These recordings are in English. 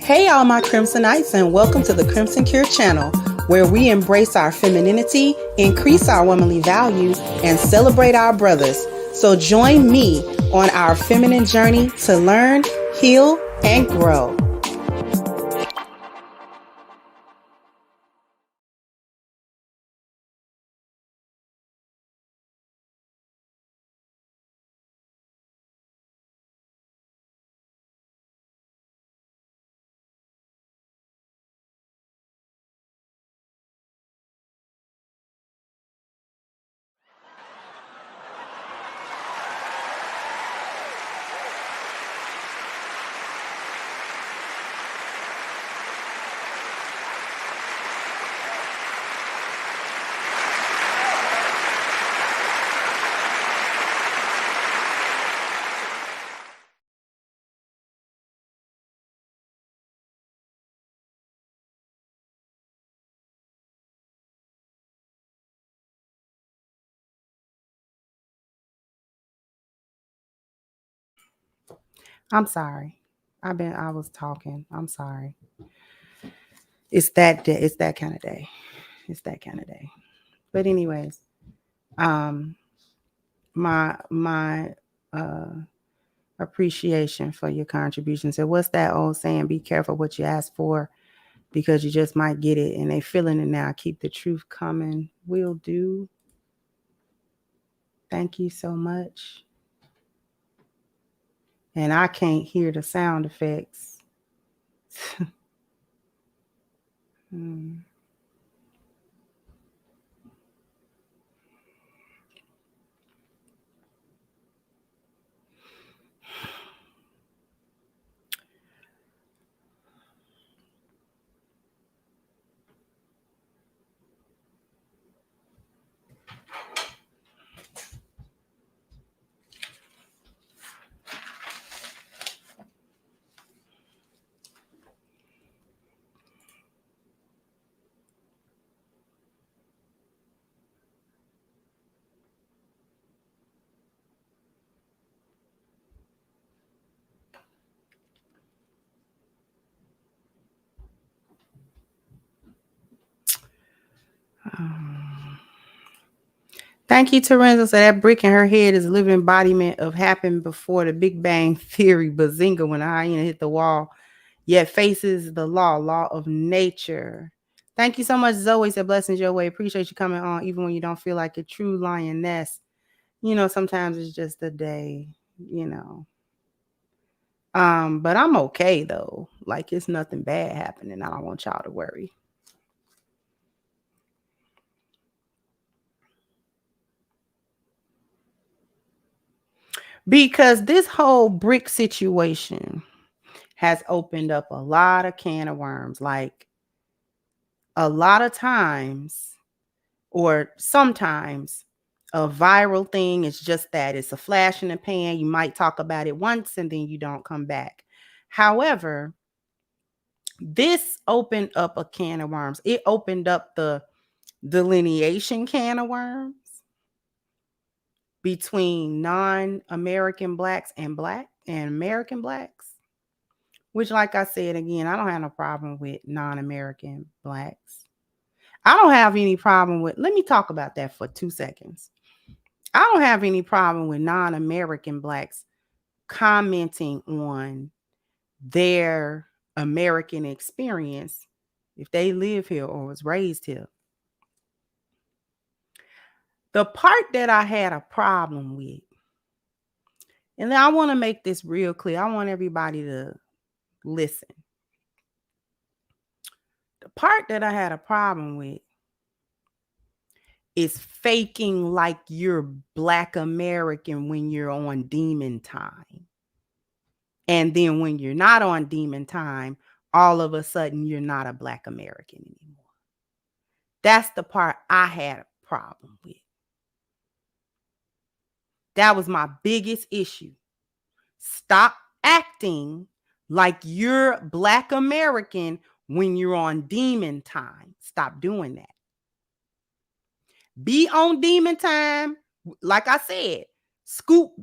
Hey, all my Crimsonites, and welcome to the Crimson Cure channel, where we embrace our femininity, increase our womanly value, and celebrate our brothers. So join me on our feminine journey to learn, heal, and grow. I'm sorry. I was talking. I'm sorry. It's that day. It's that kind of day. It's that kind of day. But anyways, my appreciation for your contributions. And what's that old saying? Be careful what you ask for, because you just might get it. And they feeling it now. Keep the truth coming. Will do. Thank you so much. And I can't hear the sound effects. Thank you, Terenza. So that brick in her head is a living embodiment of happened before the Big Bang Theory bazinga when the hyena hit the wall, yet faces the law of nature. Thank you so much, Zoe. Said blessings your way. Appreciate you coming on, even when you don't feel like a true lioness. Sometimes it's just a day, But I'm okay though. Like it's nothing bad happening. I don't want y'all to worry. Because this whole brick situation has opened up a lot of can of worms. Like a lot of times, or sometimes, a viral thing is just that. It's a flash in the pan. You might talk about it once and then you don't come back. However, this opened up a can of worms. It opened up the delineation can of worms between non-American blacks and black and American blacks, which, like I said, again, I don't have no problem with non-American blacks. I don't have any problem with, let me talk about that for 2 seconds. I don't have any problem with non-American blacks commenting on their American experience if they live here or was raised here. The part that I had a problem with, and I want to make this real clear. I want everybody to listen. The part that I had a problem with is faking like you're Black American when you're on demon time. And then when you're not on demon time, all of a sudden you're not a Black American anymore. That's the part I had a problem with. That was my biggest issue. Stop acting like you're Black American when you're on demon time. Stop doing that. Be on demon time. Like I said, scoop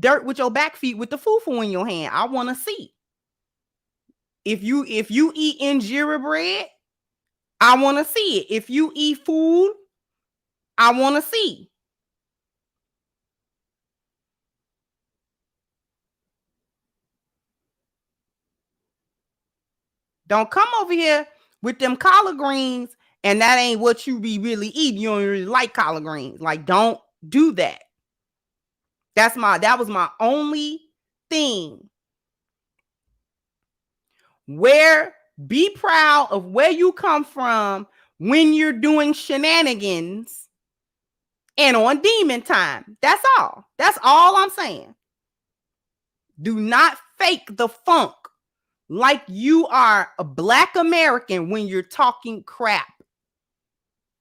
dirt with your back feet with the fufu in your hand. I want to see. If you eat injera bread, I want to see it. If you eat food, I want to see. Don't come over here with them collard greens and that ain't what you be really eating. You don't really like collard greens. Like, don't do that. That was my only thing. Be proud of where you come from when you're doing shenanigans and on demon time. That's all. That's all I'm saying. Do not fake the funk like you are a Black American when you're talking crap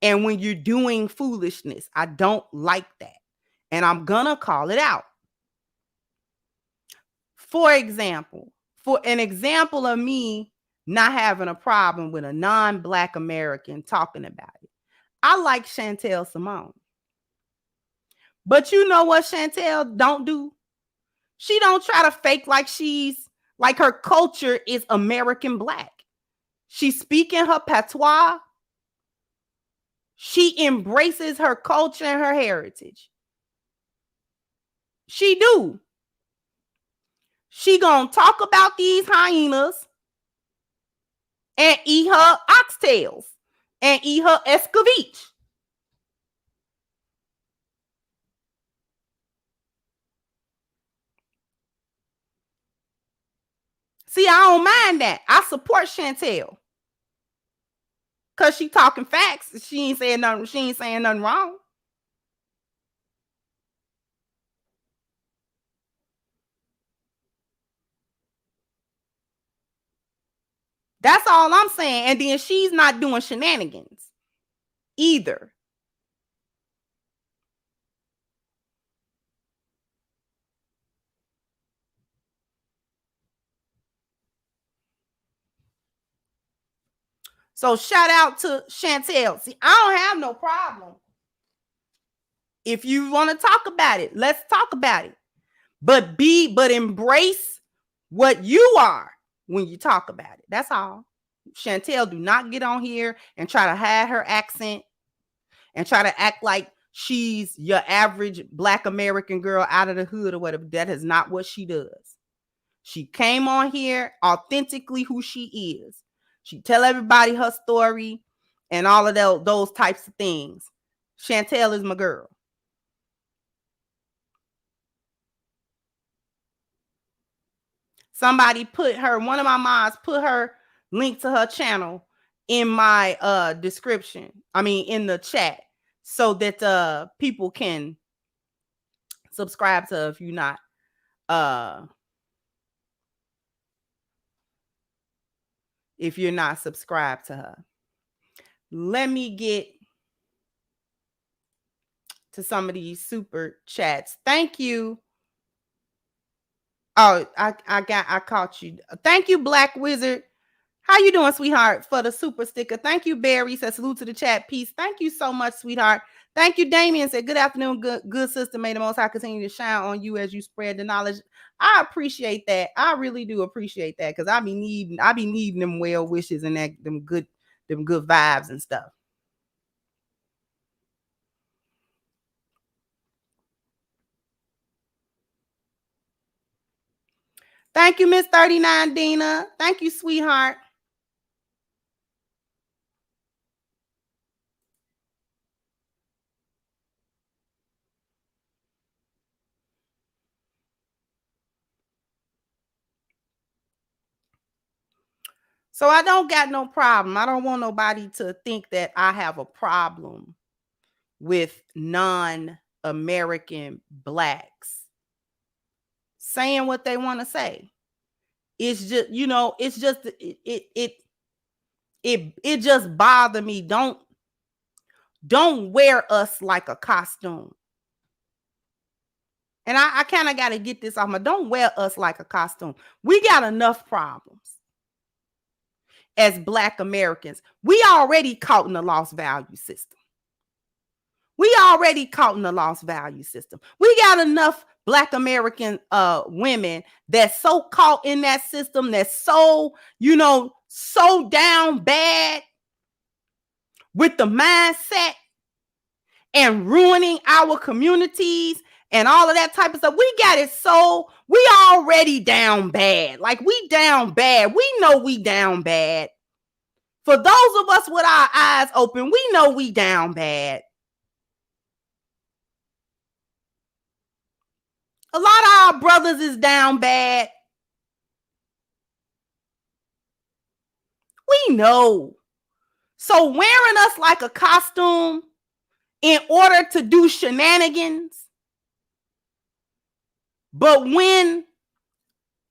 and when you're doing foolishness. I don't like that. And I'm gonna call it out. For an example of me not having a problem with a non-Black American talking about it, I like Chantel Simone. But you know what Chantel don't do? She don't try to fake like her culture is American Black. She's speaking her patois. She embraces her culture and her heritage. She do. She gonna talk about these hyenas and eat her oxtails and eat her escovitch. See, I don't mind that. I support Chantel. Cause she talking facts. She ain't saying nothing wrong. That's all I'm saying. And then she's not doing shenanigans either. So shout out to Chantel. See, I don't have no problem. If you want to talk about it, let's talk about it. But embrace what you are when you talk about it. That's all. Chantel, do not get on here and try to hide her accent and try to act like she's your average Black American girl out of the hood or whatever. That is not what she does. She came on here authentically who she is. She tell everybody her story and all of those types of things. Chantel is my girl. Somebody one of my moms put her link to her channel in my description. I mean, in the chat, so that people can subscribe to her if you're not subscribed to her. Let me get to some of these super chats. Thank you. Oh, I caught you. Thank you, Black Wizard. How you doing, sweetheart, for the super sticker? Thank you, Barry. Said salute to the chat. Peace. Thank you so much, sweetheart. Thank you, Damien. Said good afternoon, good sister. May the Most High continue to shine on you as you spread the knowledge. I appreciate that. I really do appreciate that, because I be needing them well wishes and them good vibes and stuff. Thank you, Miss 39 Dina. Thank you, sweetheart. So I don't got no problem. I don't want nobody to think that I have a problem with non-American Blacks saying what they want to say. It's just, it just bothered me. Don't wear us like a costume. And I kind of got to get this off my, don't wear us like a costume. We got enough problems as Black Americans. We already caught in the lost value system. We already caught in the lost value system. We got enough Black American women that's so caught in that system, that's so, so down bad with the mindset and ruining our communities and all of that type of stuff. We got it so, we already down bad. Like, we down bad. We know we down bad. For those of us with our eyes open, we know we down bad. A lot of our brothers is down bad. We know. So wearing us like a costume in order to do shenanigans, but when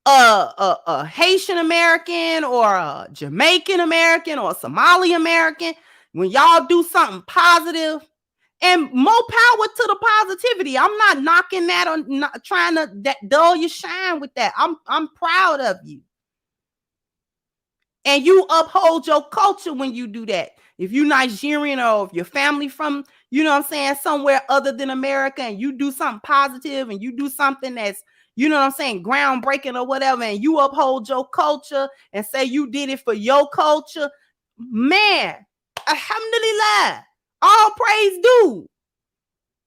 a Haitian American or a Jamaican American or a Somali American, when y'all do something positive, and more power to the positivity. I'm not knocking that, or not trying to dull your shine with that. I'm proud of you. And you uphold your culture when you do that. If you're Nigerian or if your family from, somewhere other than America, and you do something positive and you do something that's, groundbreaking or whatever, and you uphold your culture and say you did it for your culture, man, alhamdulillah, all praise due.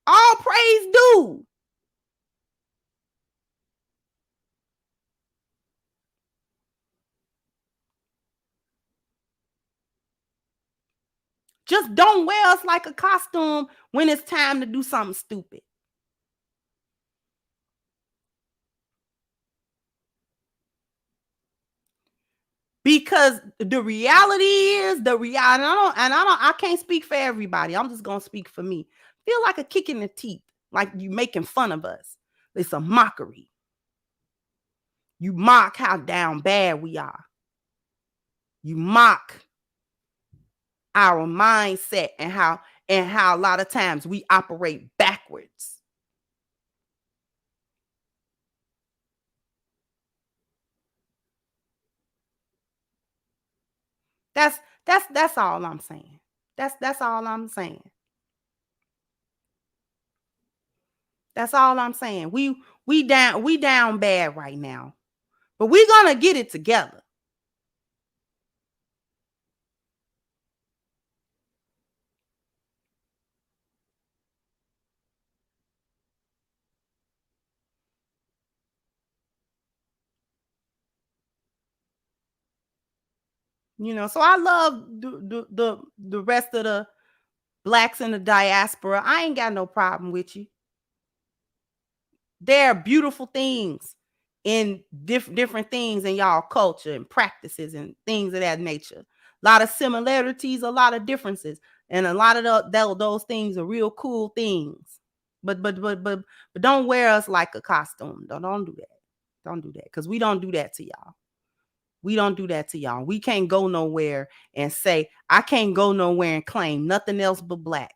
All praise due. Just don't wear us like a costume when it's time to do something stupid. Because the reality is, I can't speak for everybody. I'm just gonna speak for me. Feel like a kick in the teeth, like you making fun of us. It's a mockery. You mock how down bad we are. You mock our mindset and how a lot of times we operate backwards. That's all I'm saying. That's all I'm saying. That's all I'm saying. We down bad right now. But we're gonna get it together. So I love the rest of the Blacks in the diaspora. I ain't got no problem with you. There are beautiful things in different things in y'all culture and practices and things of that nature. A lot of similarities, a lot of differences, and a lot of those things are real cool things. But don't wear us like a costume. Don't do that. Don't do that, because we don't do that to y'all. We don't do that to y'all. We can't go nowhere and say, I can't go nowhere and claim nothing else but Black.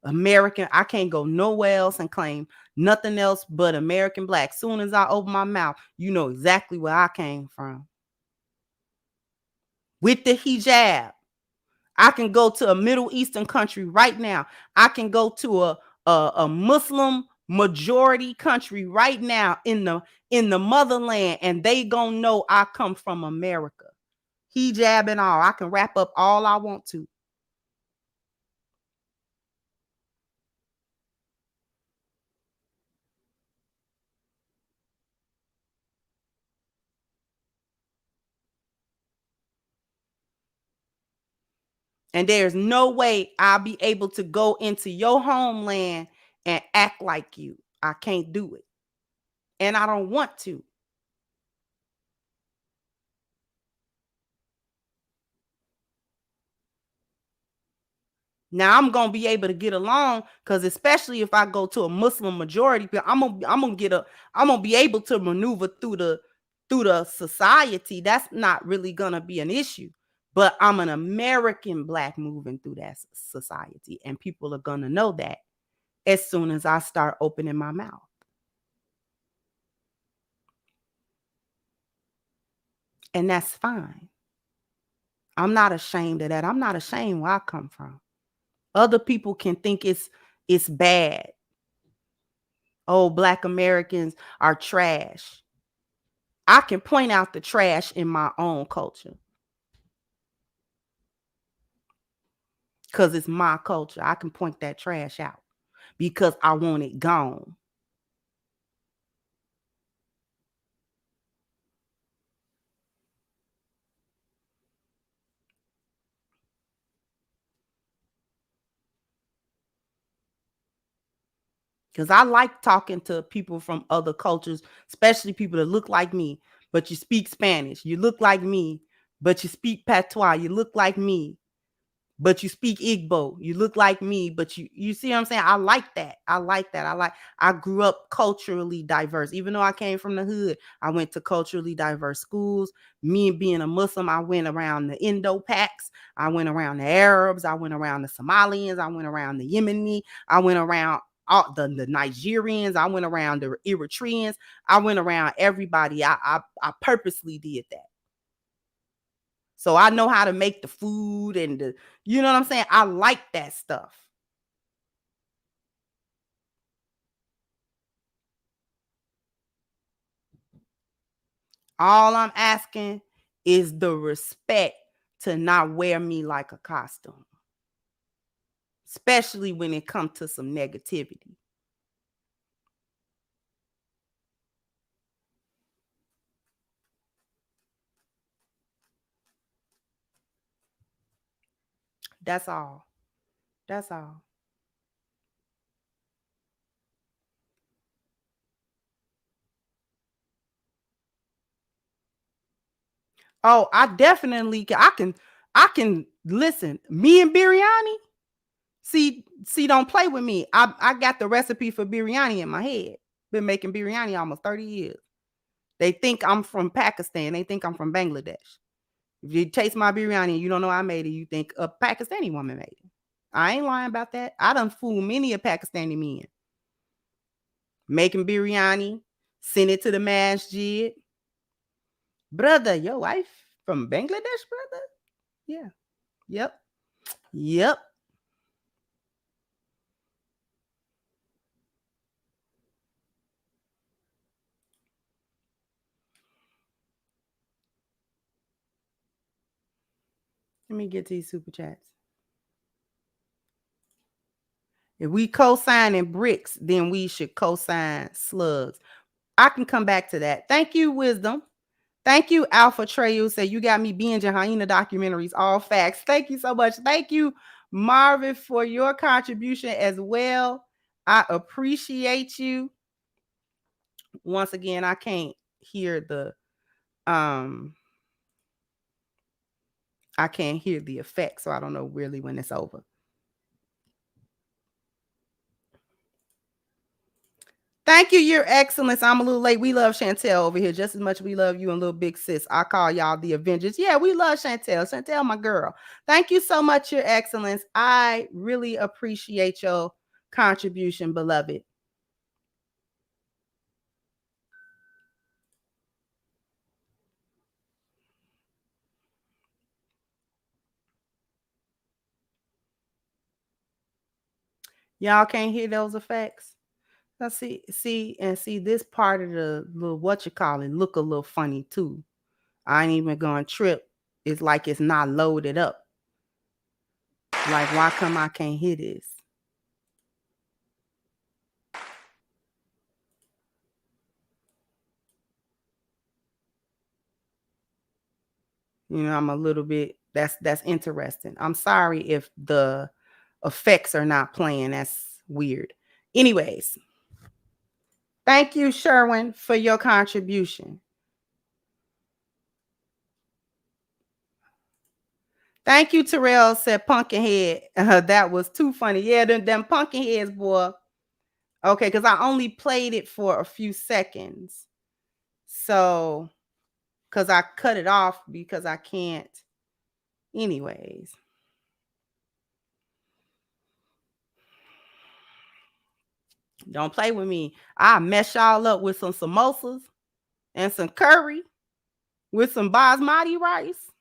American, I can't go nowhere else and claim nothing else but American Black. Soon as I open my mouth, you know exactly where I came from. With the hijab, I can go to a Middle Eastern country right now. I can go to a Muslim majority country right now in the motherland, and they gonna know I come from America. Hijab and all. I can wrap up all I want to. And there's no way I'll be able to go into your homeland and act like you. I can't do it. And I don't want to. Now I'm gonna be able to get along, because especially if I go to a Muslim majority, I'm gonna be able to maneuver through the society. That's not really gonna be an issue. But I'm an American Black moving through that society, and people are gonna know that as soon as I start opening my mouth. And that's fine. I'm not ashamed of that. I'm not ashamed where I come from. Other people can think it's bad. Oh, Black Americans are trash. I can point out the trash in my own culture because it's my culture. I can point that trash out because I want it gone. Because I like talking to people from other cultures, especially people that look like me, but you speak Spanish. You look like me, but you speak patois. You look like me, but you speak Igbo. You look like me, but you see what I'm saying? I like that. I grew up culturally diverse. Even though I came from the hood, I went to culturally diverse schools. Me being a Muslim, I went around the Indo-Pacs. I went around the Arabs. I went around the Somalians. I went around the Yemeni. I went around all the Nigerians. I went around the Eritreans. I went around everybody. I purposely did that. So I know how to make the food and you know what I'm saying? I like that stuff. All I'm asking is the respect to not wear me like a costume, especially when it comes to some negativity. That's all. That's all. Oh, I can listen. Me and biryani. See, don't play with me. I got the recipe for biryani in my head. Been making biryani almost 30 years. They think I'm from Pakistan. They think I'm from Bangladesh. If you taste my biryani and you don't know I made it, you think a Pakistani woman made it. I ain't lying about that. I done fooled many a Pakistani men. Making biryani, send it to the masjid. Brother, your wife from Bangladesh, brother? Yeah. Yep. Yep. Let me get these super chats. If we co-signing bricks, then we should co-sign slugs. I can come back to that. Thank you, Wisdom. Thank you, Alpha Treyu. Say you got me binging hyena documentaries, all facts. Thank you so much. Thank you, Marvin, for your contribution as well. I appreciate you. Once again, I can't hear the I can't hear the effect, so I don't know really when it's over. Thank you, Your Excellence. I'm a little late. We love Chantel over here just as much as we love you and little big sis. I call y'all the Avengers. Yeah, we love Chantel. Chantel, my girl. Thank you so much, Your Excellence. I really appreciate your contribution, beloved. Y'all can't hear those effects? Now see this part of the little what you call it look a little funny too. I ain't even gonna trip. It's like it's not loaded up. Like, why come I can't hear this? You know, I'm a little bit that's interesting. I'm sorry if the effects are not playing. That's weird. Anyways, thank you, Sherwin, for your contribution. Thank you, Terrell, said Pumpkinhead. That was too funny. Yeah, them Pumpkinheads, boy. Okay, because I only played it for a few seconds. So, because I cut it off because I can't. Anyways. Don't play with me. I mess y'all up with some samosas and some curry with some basmati rice.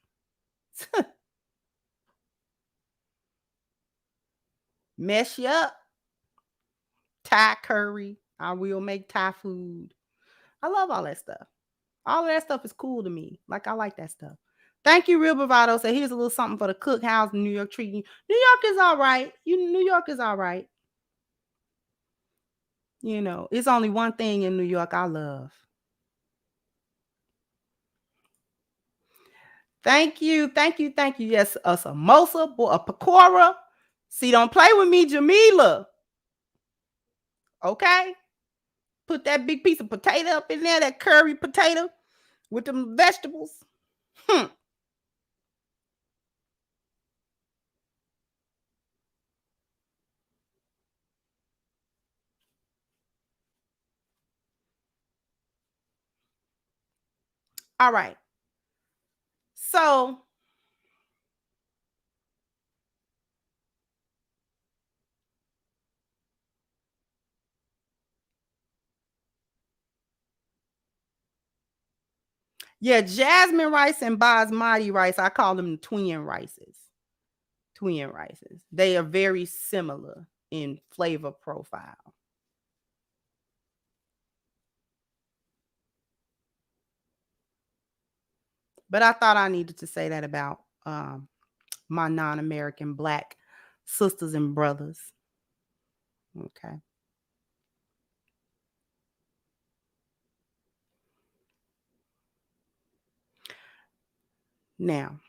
mess you up. Thai curry. I will make Thai food. I love all that stuff. All of that stuff is cool to me. Like, I like that stuff. Thank you, Real Bravado. Say, here's a little something for the cook. How's New York treating you? New York is all right. New York is all right. You know, it's only one thing in New York I love. Thank you. Thank you. Thank you. Yes, a samosa, a pakora. See, don't play with me, Jamila. Okay? Put that big piece of potato up in there, that curry potato with them vegetables. All right. So, yeah, jasmine rice and basmati rice, I call them twin rices. Twin rices. They are very similar in flavor profile. But I thought I needed to say that about my non-American Black sisters and brothers. Okay. Now,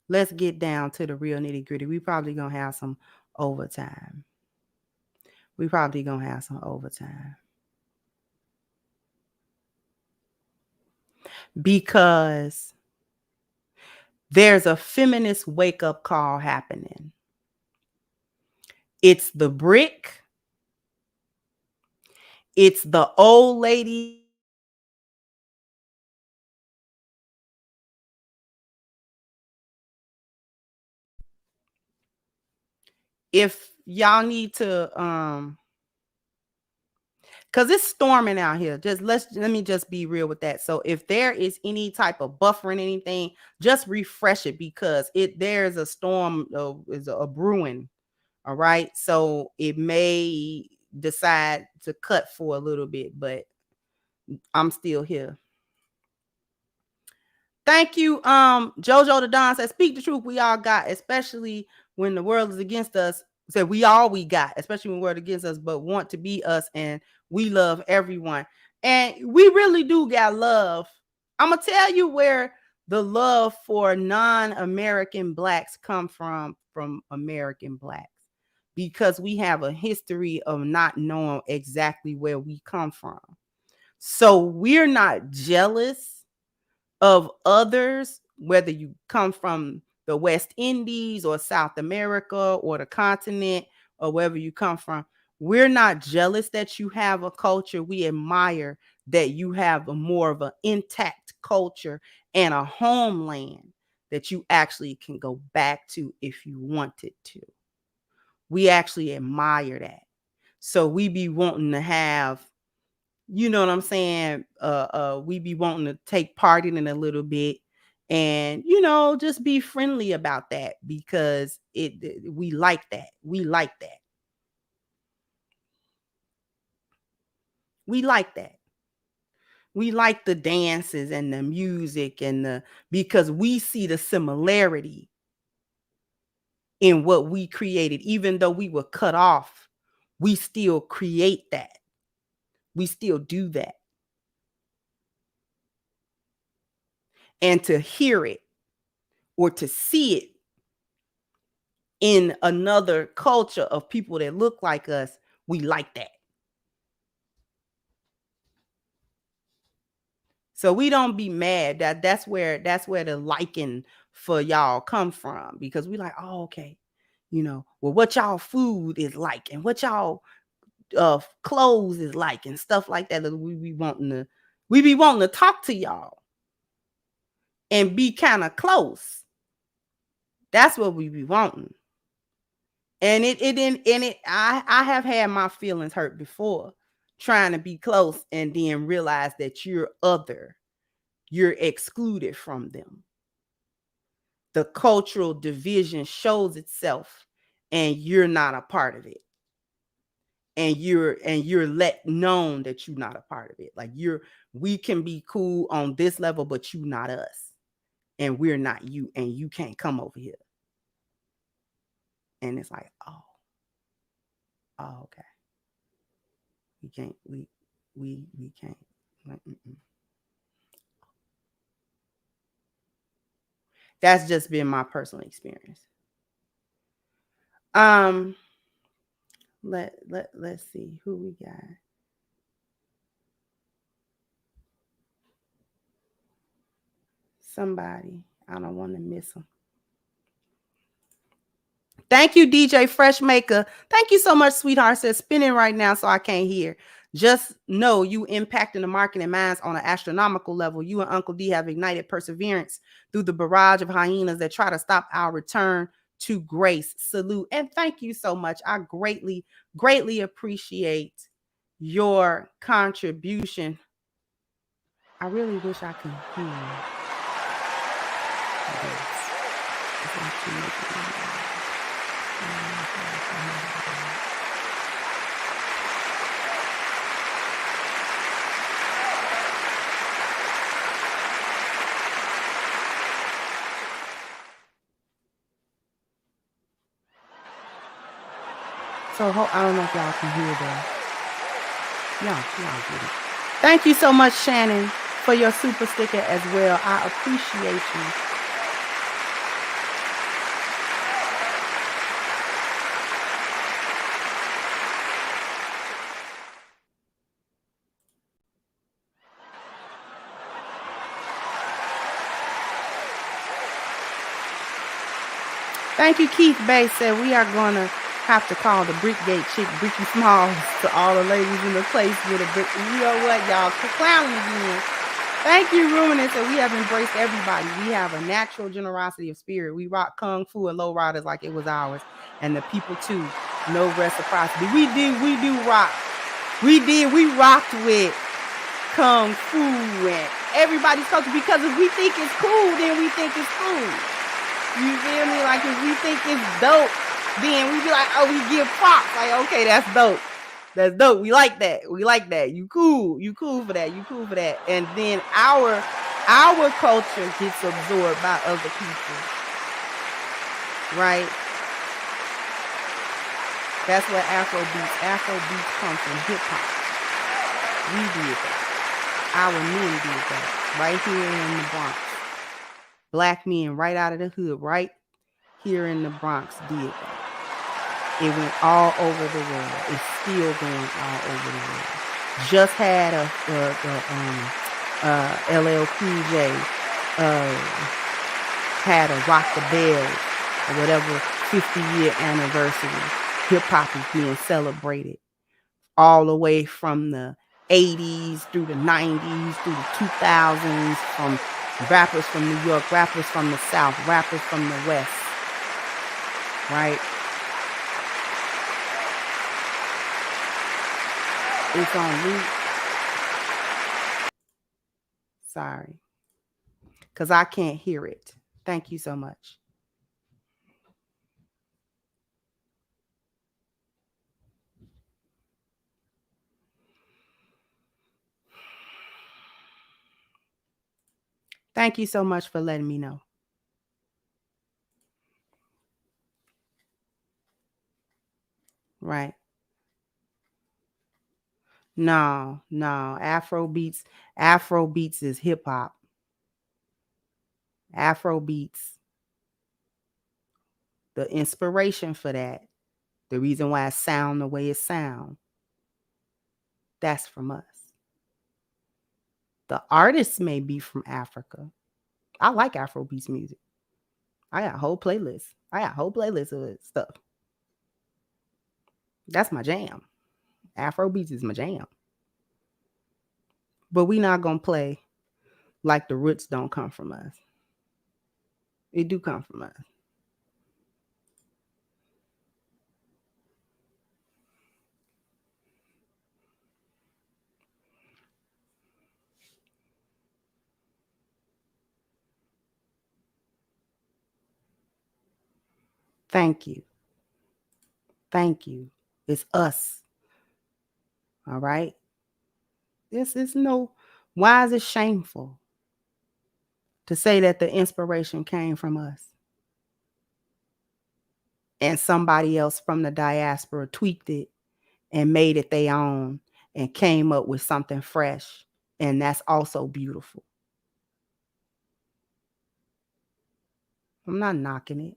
let's get down to the real nitty gritty. We probably gonna have some overtime. Because there's a feminist wake-up call happening. It's the brick. It's the old lady. If y'all need to because it's storming out here. Let me just be real with that. So if there is any type of buffering, anything, just refresh it, because there's a storm is a brewing. All right. So it may decide to cut for a little bit, but I'm still here. Thank you. Jojo the Don says, speak the truth, we all got, especially when the world is against us. Said we got, especially when the world against us, but want to be us, and we love everyone. And we really do got love. I'm gonna tell you where the love for non-American Blacks come from American Blacks. Because we have a history of not knowing exactly where we come from. So we're not jealous of others, whether you come from the West Indies or South America or the continent or wherever you come from. We're not jealous that you have a culture. We admire that you have a more of an intact culture and a homeland that you actually can go back to if you wanted to. We actually admire that. So we be wanting to have, you know what I'm saying? We be wanting to take part in it a little bit, and just be friendly about that, because we like that. We like that. We like that. We like the dances and the music because we see the similarity in what we created. Even though we were cut off, we still create that. We still do that. And to hear it or to see it in another culture of people that look like us, we like that. So we don't be mad. That's where the liking for y'all come from, because we like, oh, okay, well, what y'all food is like, and what y'all clothes is like, and stuff like that. We be wanting to talk to y'all and be kind of close. That's what we be wanting. And I have had my feelings hurt before, trying to be close and then realize that you're other. You're excluded from them. The cultural division shows itself and you're not a part of it. And you're let known that you're not a part of it. Like we can be cool on this level, but you not us. And we're not you, and you can't come over here. And it's like, oh, okay. We can't, we can't. Like, that's just been my personal experience. Let's see who we got. Somebody. I don't want to miss them. Thank you, DJ Freshmaker. Thank you so much, sweetheart. Says spinning right now, so I can't hear. Just know you impacting the market and minds on an astronomical level. You and Uncle D have ignited perseverance through the barrage of hyenas that try to stop our return to grace. Salute and thank you so much. I greatly, greatly appreciate your contribution. I really wish I could hear this. So I don't know if y'all can hear that. Y'all get it. Thank you so much, Shannon, for your super sticker as well. I appreciate you. Thank you, Keith Bay said we are going to have to call the Brickgate chick Bricky Smalls to all the ladies in the place with a brick. You know what, y'all? Clowning again. Thank you, Ruminant, that we have embraced everybody. We have a natural generosity of spirit. We rock kung fu and low riders like it was ours. And the people too. No reciprocity. We do rock. We rocked with kung fu and everybody's culture, because if we think it's cool, then we think it's cool. You feel me? Like if we think it's dope, then we be like, oh, we give props. Like, okay, that's dope. That's dope. We like that. We like that. You cool. You cool for that. You cool for that. And then our culture gets absorbed by other people. Right? That's what Afrobeats come from hip hop. We did that. Our men did that. Right here in the Bronx. Black men right out of the hood, right here in the Bronx did that. It went all over the world. It's still going all over the world. Just had LL Cool J had a Rock the Bells or whatever 50-year anniversary. Hip hop is being celebrated all the way from the 80s through the 90s through the 2000s, from rappers from New York, rappers from the South, rappers from the West. Right? It's on loop. Sorry. Because I can't hear it. Thank you so much. Thank you so much for letting me know. Right. No. Afrobeats is hip hop. Afrobeats. The inspiration for that, the reason why it sound the way it sound, that's from us. The artists may be from Africa. I like Afrobeats music. I got a whole playlist. Of stuff. That's my jam. Afrobeats is my jam. But we not going to play like the roots don't come from us. It do come from us. Thank you. Thank you. It's us. All right. This is no, why is it shameful to say that the inspiration came from us and somebody else from the diaspora tweaked it and made it their own and came up with something fresh? And that's also beautiful. I'm not knocking it.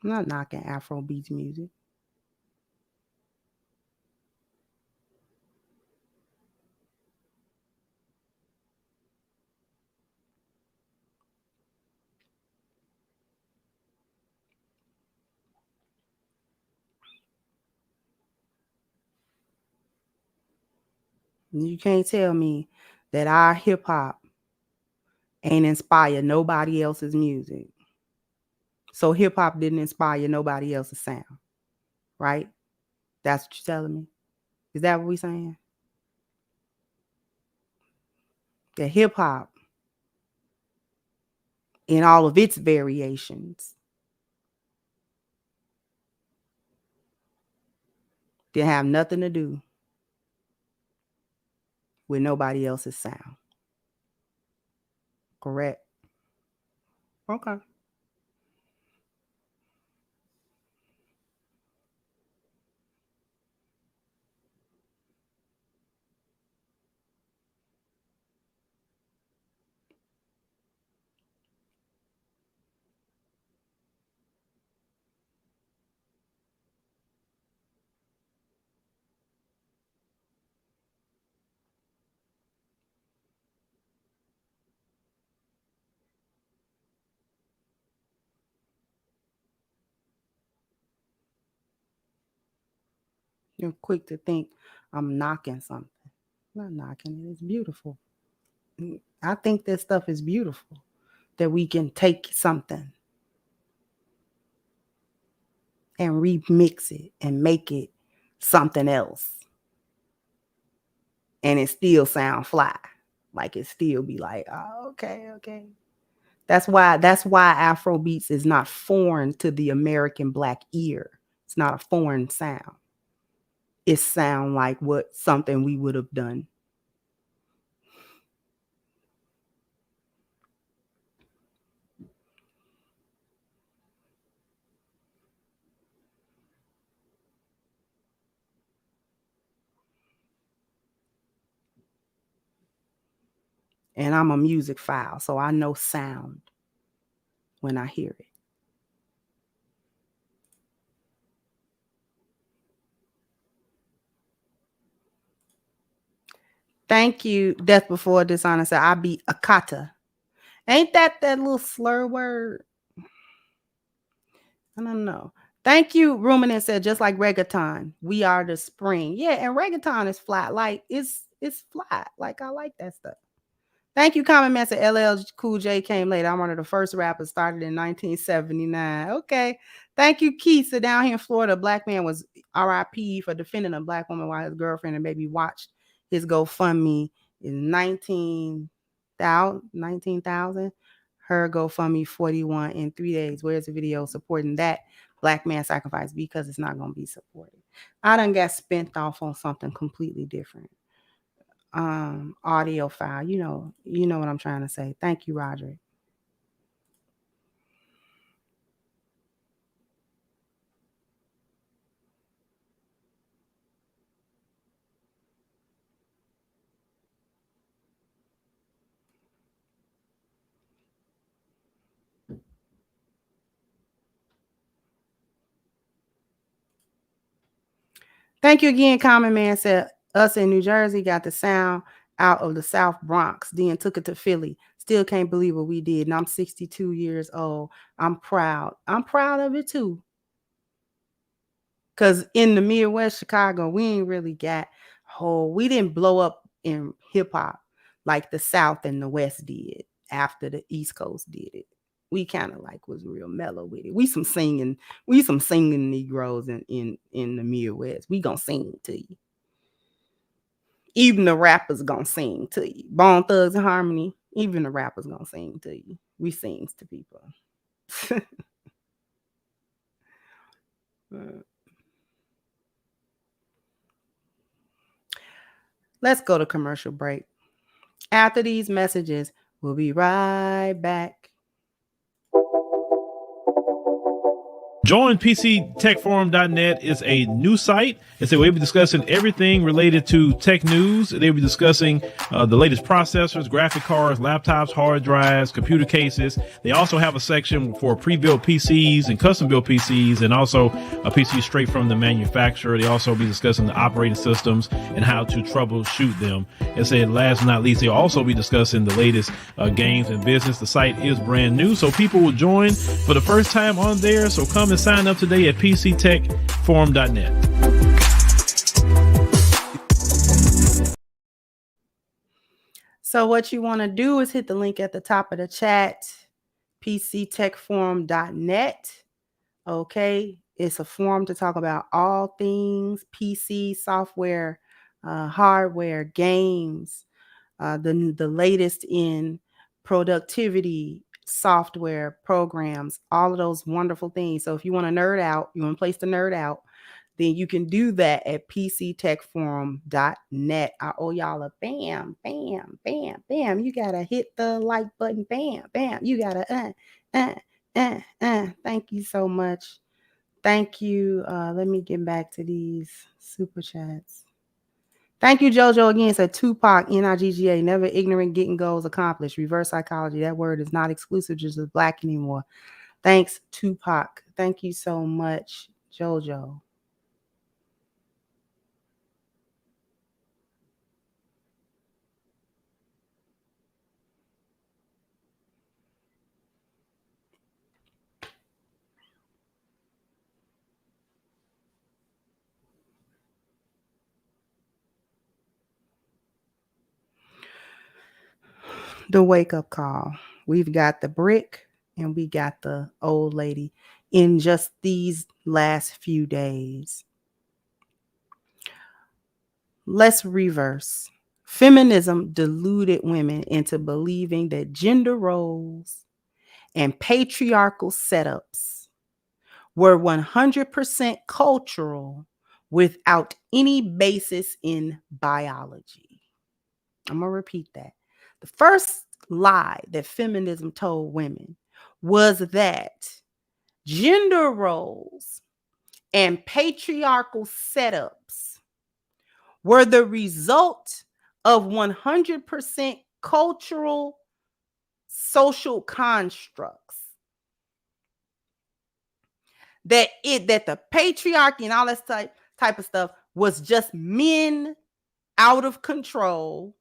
I'm not knocking Afrobeats music. You can't tell me that our hip hop ain't inspired nobody else's music. So hip hop didn't inspire nobody else's sound, right? That's what you're telling me. Is that what we're saying? That hip hop, in all of its variations, didn't have nothing to do with nobody else's sound. Correct? Okay. You're quick to think I'm knocking something. I'm not knocking it. It's beautiful. I think this stuff is beautiful. That we can take something and remix it and make it something else. And it still sound fly. Like it still be like, oh, okay. That's why Afrobeats is not foreign to the American Black ear. It's not a foreign sound. It sound like what something we would have done. And I'm a music file, so I know sound when I hear it. Thank you. Death Before Dishonor said, I be Akata. Ain't that little slur word? I don't know. Thank you. Ruminant said, just like reggaeton, we are the spring. Yeah, and reggaeton is flat. Like it's flat. Like I like that stuff. Thank you, Common Man. Said LL Cool J came later. I'm one of the first rappers, started in 1979. Okay. Thank you, Keith. So down here in Florida, a black man was RIP for defending a black woman while his girlfriend and baby watched his GoFundMe in 19,000. Her GoFundMe 41 in 3 days. Where's the video supporting that black man sacrifice? Because it's not going to be supported. I done got spent off on something completely different. Audio file. You know what I'm trying to say. Thank you, Roderick. Thank you again, Common Man. Said us in New Jersey got the sound out of the South Bronx, then took it to Philly. Still can't believe what we did. And I'm 62 years old. I'm proud. I'm proud of it too. Because in the Midwest, Chicago, we ain't really got we didn't blow up in hip hop like the South and the West did. after the East Coast did it. We kind of like was real mellow with it. We some singing Negroes in the Midwest. We gonna sing to you. Even the rappers gonna sing to you. Bone Thugs and Harmony, even the rappers gonna sing to you. We sings to people. Let's go to commercial break. After these messages, we'll be right back. Join PCTechForum.net is a new site. It's a way of discussing everything related to tech news. They'll be discussing the latest processors, graphic cards, laptops, hard drives, computer cases. They also have a section for pre-built PCs and custom-built PCs, and also a PC straight from the manufacturer. They also be discussing the operating systems and how to troubleshoot them. And said, last but not least, they'll also be discussing the latest games and business. The site is brand new, so people will join for the first time on there. So come and sign up today at PCTechForum.net. So what you want to do is hit the link at the top of the chat, PCTechForum.net. Okay, it's a forum to talk about all things PC, software, hardware, games, the latest in productivity, software, programs, all of those wonderful things. So if you want to nerd out, you want a place to nerd out, then you can do that at PCTechForum.net. I owe y'all a bam, bam, bam, bam. You got to hit the like button. Bam, bam. You got to, Thank you so much. Thank you. Let me get back to these super chats. Thank you, JoJo. Again, said Tupac, NIGGA, never ignorant, getting goals accomplished. Reverse psychology. That word is not exclusive just as Black anymore. Thanks, Tupac. Thank you so much, JoJo. The wake up call. We've got the brick and we got the old lady in just these last few days. Let's reverse. Feminism deluded women into believing that gender roles and patriarchal setups were 100% cultural without any basis in biology. I'm going to repeat that. The first lie that feminism told women was that gender roles and patriarchal setups were the result of 100% cultural social constructs. That the patriarchy and all that type of stuff was just men out of control,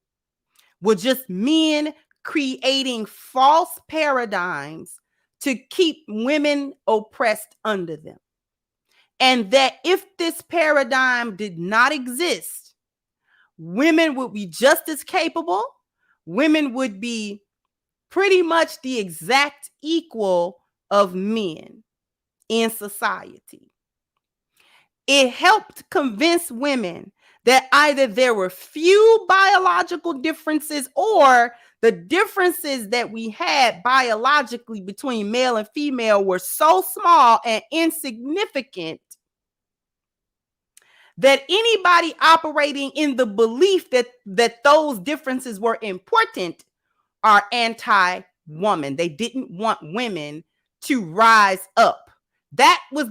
were just men creating false paradigms to keep women oppressed under them. And that if this paradigm did not exist, women would be just as capable. Women would be pretty much the exact equal of men in society. It helped convince women that either there were few biological differences or the differences that we had biologically between male and female were so small and insignificant that anybody operating in the belief that those differences were important are anti-woman. They didn't want women to rise up. That was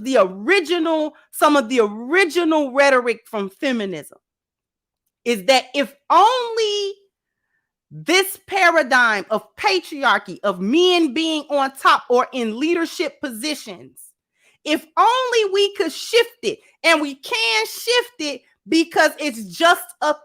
some of the original rhetoric from feminism, is that if only this paradigm of patriarchy, of men being on top or in leadership positions, if only we could shift it, and we can shift it because it's just a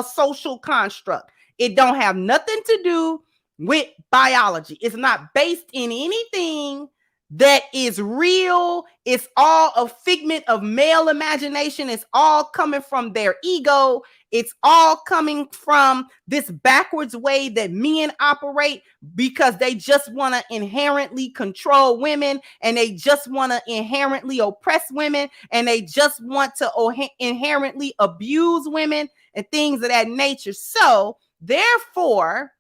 social construct. It don't have nothing to do with biology. It's not based in anything that is real. It's all a figment of male imagination. It's all coming from their ego. It's all coming from this backwards way that men operate, because they just want to inherently control women, and they just want to inherently oppress women, and they just want to inherently abuse women and things of that nature. So therefore,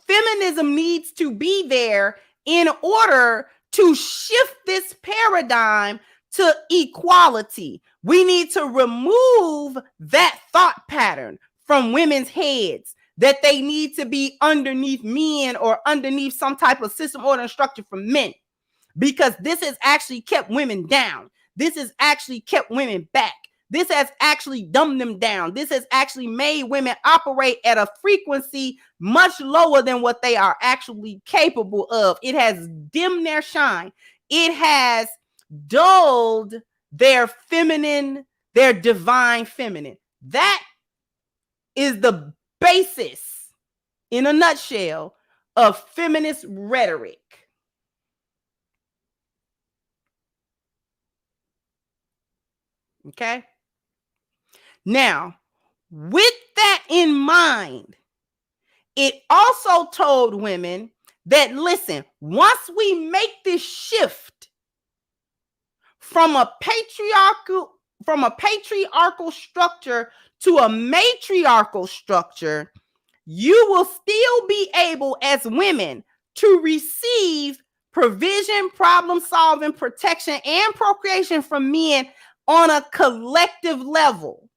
feminism needs to be there in order to shift this paradigm to equality. We need to remove that thought pattern from women's heads that they need to be underneath men or underneath some type of system, order, and structure from men, because this has actually kept women down. This has actually kept women back. This has actually dumbed them down. This has actually made women operate at a frequency much lower than what they are actually capable of. It has dimmed their shine. It has dulled their feminine, their divine feminine. That is the basis, in a nutshell, of feminist rhetoric. Okay? Now, with that in mind, it also told women that, listen, once we make this shift from a patriarchal structure to a matriarchal structure, you will still be able as women to receive provision, problem solving, protection, and procreation from men on a collective level,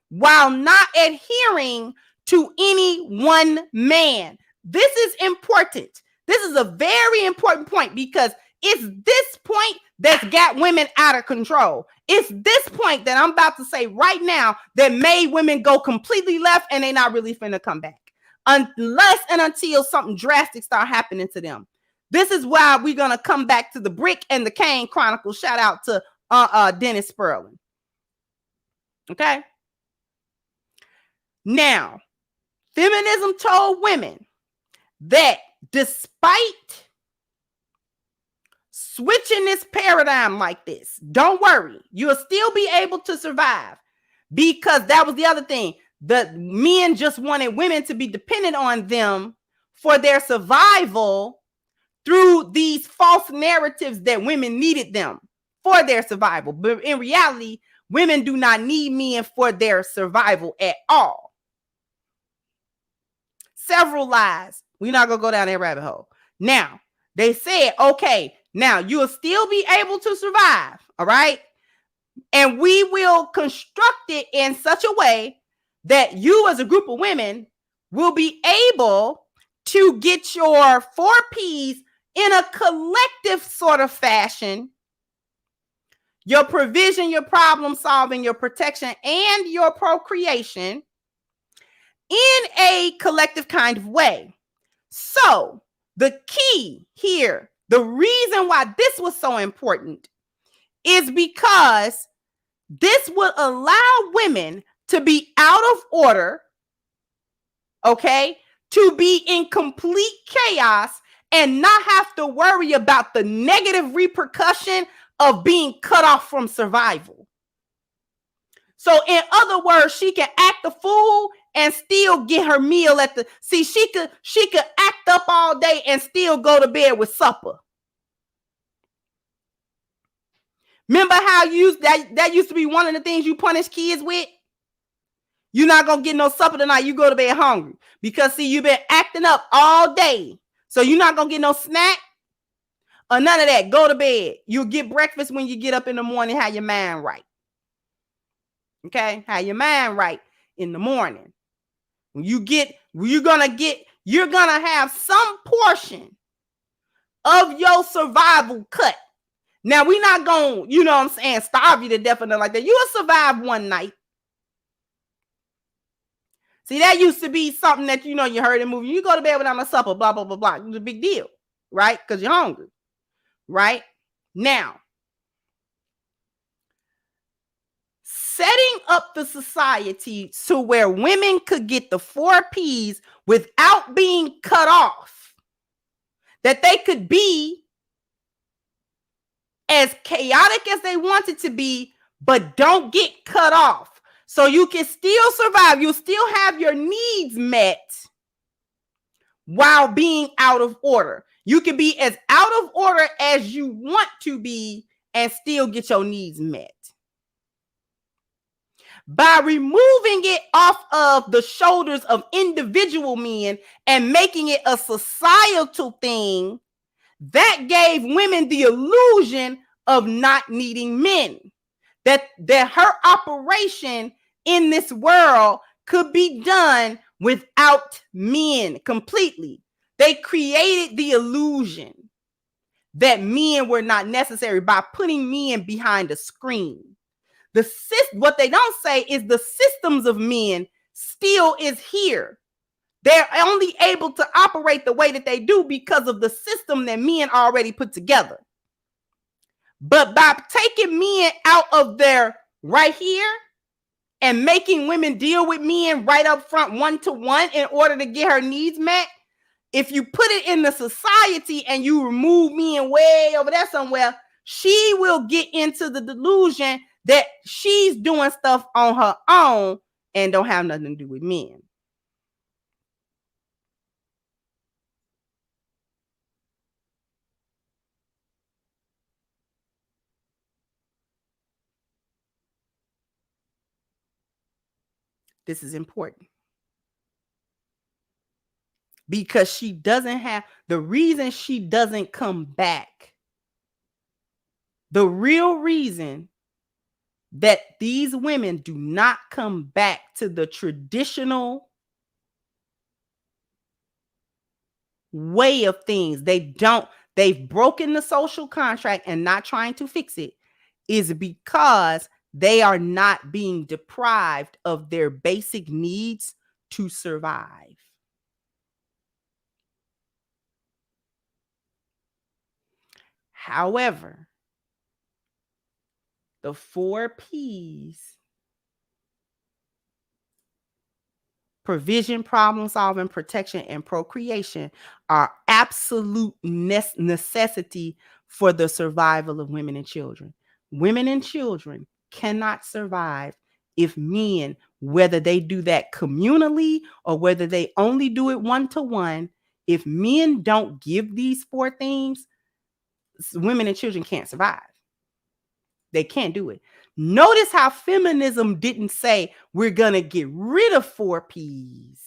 while not adhering to any one man. This is important. This is a very important point, because it's this point that's got women out of control. It's this point that I'm about to say right now that made women go completely left, and they're not really finna come back unless and until something drastic start happening to them. This is why we're gonna come back to the Brick and the Kane Chronicles. Shout out to Dennis Sperling. Okay. Now, feminism told women that despite switching this paradigm like this, don't worry, you'll still be able to survive, because that was the other thing. The men just wanted women to be dependent on them for their survival through these false narratives that women needed them for their survival. But in reality, women do not need men for their survival at all. Several lies. We're not going to go down that rabbit hole. Now, they said, okay, now you'll still be able to survive, all right? And we will construct it in such a way that you as a group of women will be able to get your 4 Ps in a collective sort of fashion. Your provision, your problem solving, your protection, and your procreation in a collective kind of way. So the key here, the reason why this was so important, is because this would allow women to be out of order, okay, to be in complete chaos and not have to worry about the negative repercussion of being cut off from survival. So in other words, she can act a fool and still get her meal at the, see, she could act up all day and still go to bed with supper. Remember how that used to be one of the things you punish kids with? You're not going to get no supper tonight. You go to bed hungry because, see, you've been acting up all day. So you're not going to get no snack or none of that. Go to bed. You'll get breakfast when you get up in the morning. Have your mind right. Okay? Have your mind right in the morning. When you're going to have some portion of your survival cut. Now, we're not going to, you know what I'm saying, starve you to death or nothing like that. You'll survive one night. See, that used to be something that, you know, you heard in the movie. You go to bed without a supper, blah, blah, blah, blah. It's a big deal, right? Because you're hungry, right? Now, setting up the society to where women could get the 4Ps without being cut off, that they could be as chaotic as they wanted to be, but don't get cut off. So you can still survive. You'll still have your needs met while being out of order. You can be as out of order as you want to be and still get your needs met. By removing it off of the shoulders of individual men and making it a societal thing, that gave women the illusion of not needing men. That her operation in this world could be done without men completely. They created the illusion that men were not necessary by putting men behind a screen. What they don't say is the systems of men still is here. They're only able to operate the way that they do because of the system that men already put together. But by taking men out of their right here and making women deal with men right up front, 1-to-1, in order to get her needs met, if you put it in the society and you remove men way over there somewhere, she will get into the delusion that she's doing stuff on her own and don't have nothing to do with men. This is important because she doesn't have the reason she doesn't come back. The real reason that these women do not come back to the traditional way of things, they've broken the social contract and not trying to fix it, is because they are not being deprived of their basic needs to survive. However, the 4Ps, provision, problem solving, protection, and procreation, are absolute necessity for the survival of women and children. Women and children cannot survive if men, whether they do that communally or whether they only do it 1-to-1, if men don't give these 4 things, women and children can't survive. They can't do it. Notice how feminism didn't say we're going to get rid of 4Ps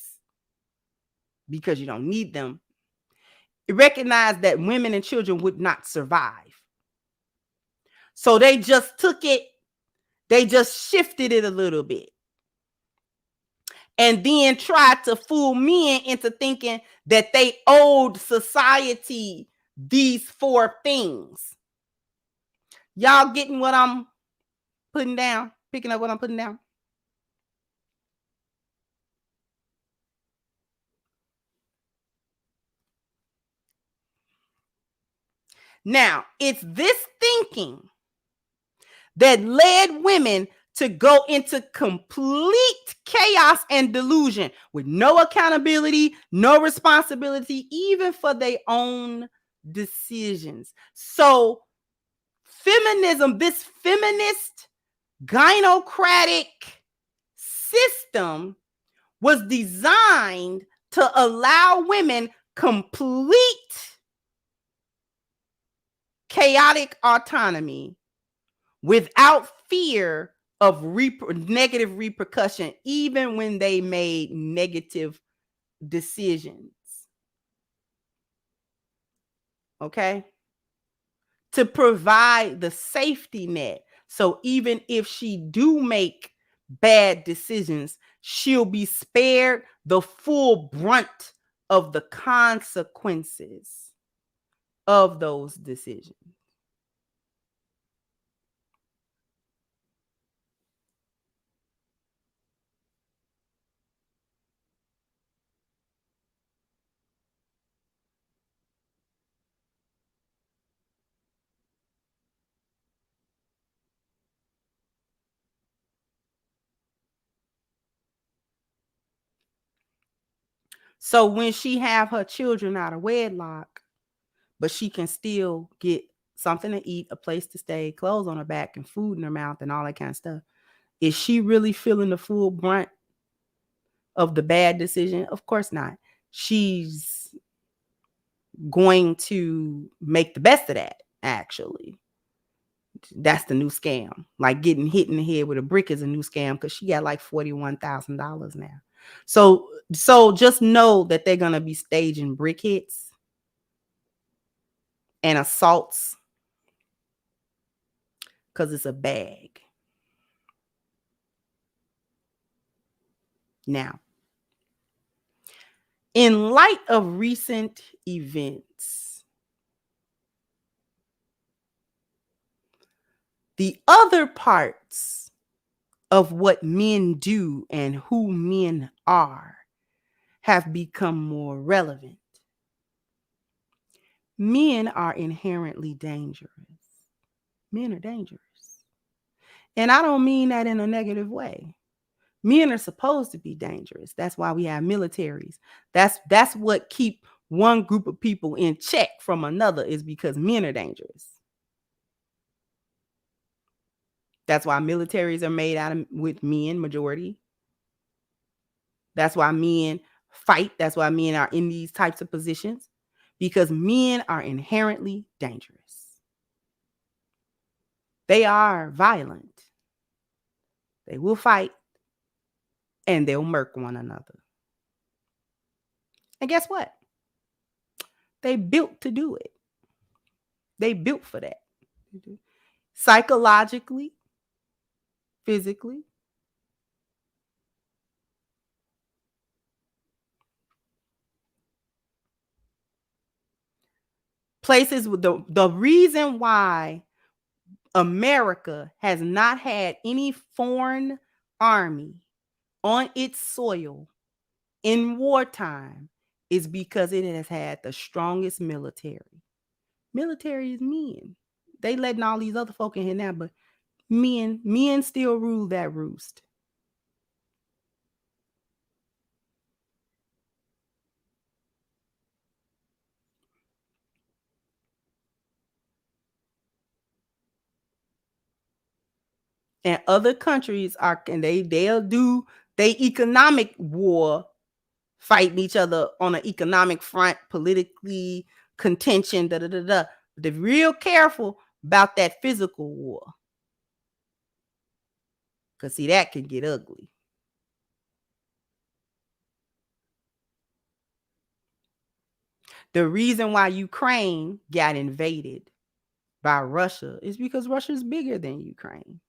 because you don't need them. It recognized that women and children would not survive. So they just took it, they just shifted it a little bit. And then tried to fool men into thinking that they owed society these 4 things. Y'all getting what I'm putting down? Picking up what I'm putting down? Now, it's this thinking that led women to go into complete chaos and delusion with no accountability, no responsibility, even for their own decisions. So feminism, this feminist gynocratic system, was designed to allow women complete chaotic autonomy without fear of negative repercussion, even when they made negative decisions. Okay? To provide the safety net. So even if she do make bad decisions, she'll be spared the full brunt of the consequences of those decisions. So when she have her children out of wedlock, but she can still get something to eat, a place to stay, clothes on her back, and food in her mouth, and all that kind of stuff, is she really feeling the full brunt of the bad decision? Of course not. She's going to make the best of that, actually. That's the new scam. Like getting hit in the head with a brick is a new scam because she got like $41,000 now. So just know that they're gonna be staging brick hits and assaults because it's a bag. Now, in light of recent events, the other parts of what men do and who men are have become more relevant. Men are inherently dangerous. Men are dangerous. And I don't mean that in a negative way. Men are supposed to be dangerous. That's why we have militaries. That's what keep one group of people in check from another, is because men are dangerous. That's why militaries are made with men majority. That's why men fight. That's why men are in these types of positions, because men are inherently dangerous. They are violent. They will fight, and they'll murk one another. And guess what? They built to do it. They built for that. Psychologically, physically. Places with the reason why America has not had any foreign army on its soil in wartime is because it has had the strongest military. Military is men. They letting all these other folk in here now, but men still rule that roost. And other countries are, and they'll do they economic war, fighting each other on an economic front, politically contention, They're real careful about that physical war, because see, that can get ugly. The reason why Ukraine got invaded by Russia is because Russia's bigger than Ukraine.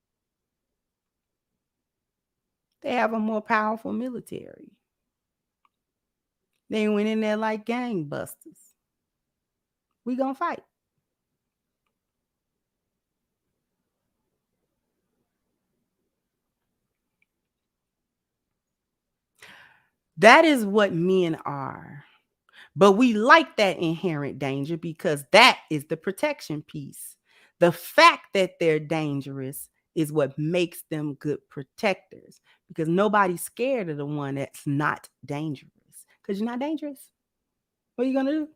They have a more powerful military. They went in there like gangbusters. We gonna fight. That is what men are. But we like that inherent danger because that is the protection piece. The fact that they're dangerous is what makes them good protectors, because nobody's scared of the one that's not dangerous. Because you're not dangerous. What are you going to do?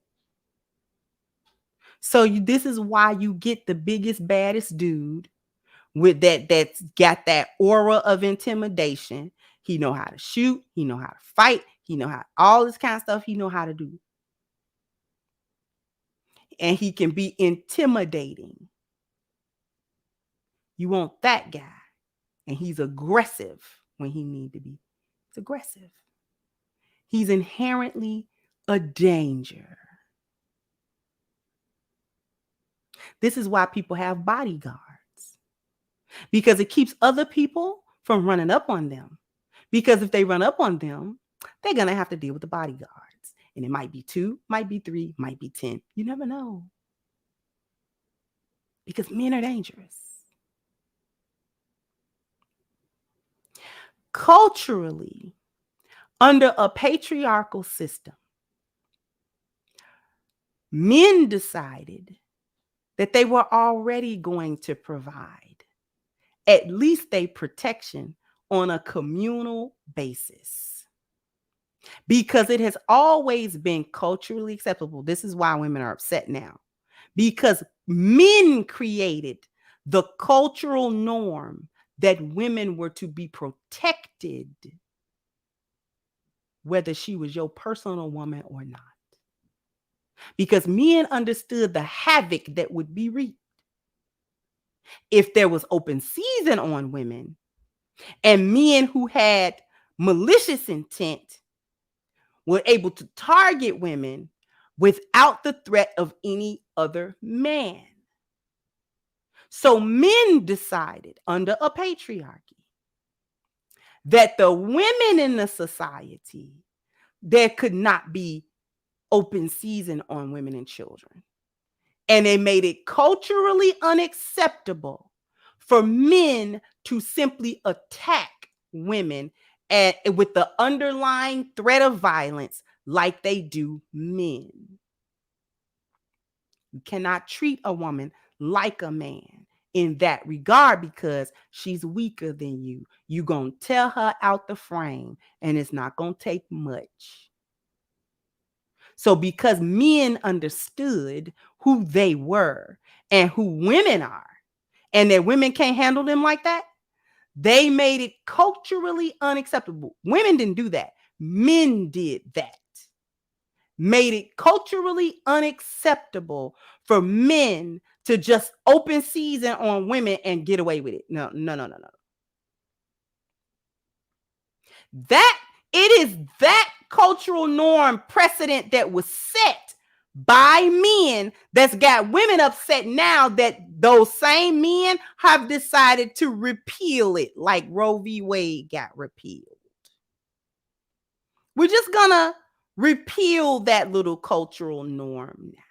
So this is why you get the biggest, baddest dude with that's got that aura of intimidation. He know how to shoot. He know how to fight. He know how, all this kind of stuff he know how to do. And he can be intimidating. You want that guy. And he's aggressive when he need to be. He's aggressive. He's inherently a danger. This is why people have bodyguards. Because it keeps other people from running up on them. Because if they run up on them, they're going to have to deal with the bodyguards. And it might be 2, might be 3, might be 10. You never know. Because men are dangerous. Culturally, under a patriarchal system, men decided that they were already going to provide at least a protection on a communal basis. because it has always been culturally acceptable. This is why women are upset now, because men created the cultural norm that women were to be protected, whether she was your personal woman or not. Because men understood the havoc that would be wreaked if there was open season on women, and men who had malicious intent were able to target women without the threat of any other man. So men decided under a patriarchy that the women in the society, there could not be open season on women and children. And they made it culturally unacceptable for men to simply attack women and with the underlying threat of violence like they do men. You cannot treat a woman like a man in that regard because she's weaker than you. You're going to tear her out the frame, and it's not going to take much. So because men understood who they were and who women are, and that women can't handle them like that, they made it culturally unacceptable. Women didn't do that. Men did that. Made it culturally unacceptable for men to just open season on women and get away with it. No. It is that cultural norm precedent that was set by men that's got women upset now that those same men have decided to repeal it, like Roe v. Wade got repealed. We're just gonna repeal that little cultural norm now.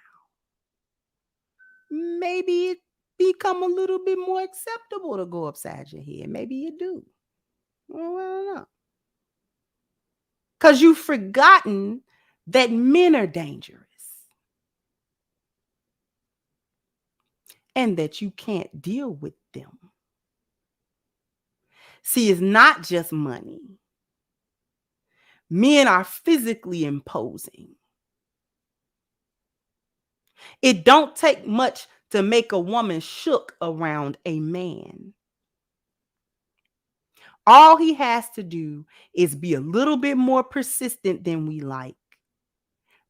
Maybe it become a little bit more acceptable to go upside your head. Maybe you do. Well, I don't know. Because you've forgotten that men are dangerous and that you can't deal with them. See, it's not just money. Men are physically imposing. It don't take much to make a woman shook around a man. All he has to do is be a little bit more persistent than we like,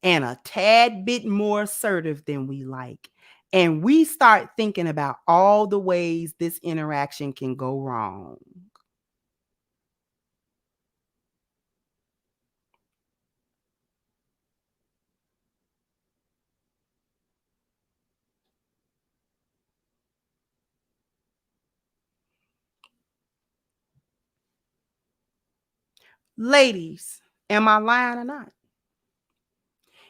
and a tad bit more assertive than we like. And we start thinking about all the ways this interaction can go wrong. Ladies, am I lying or not?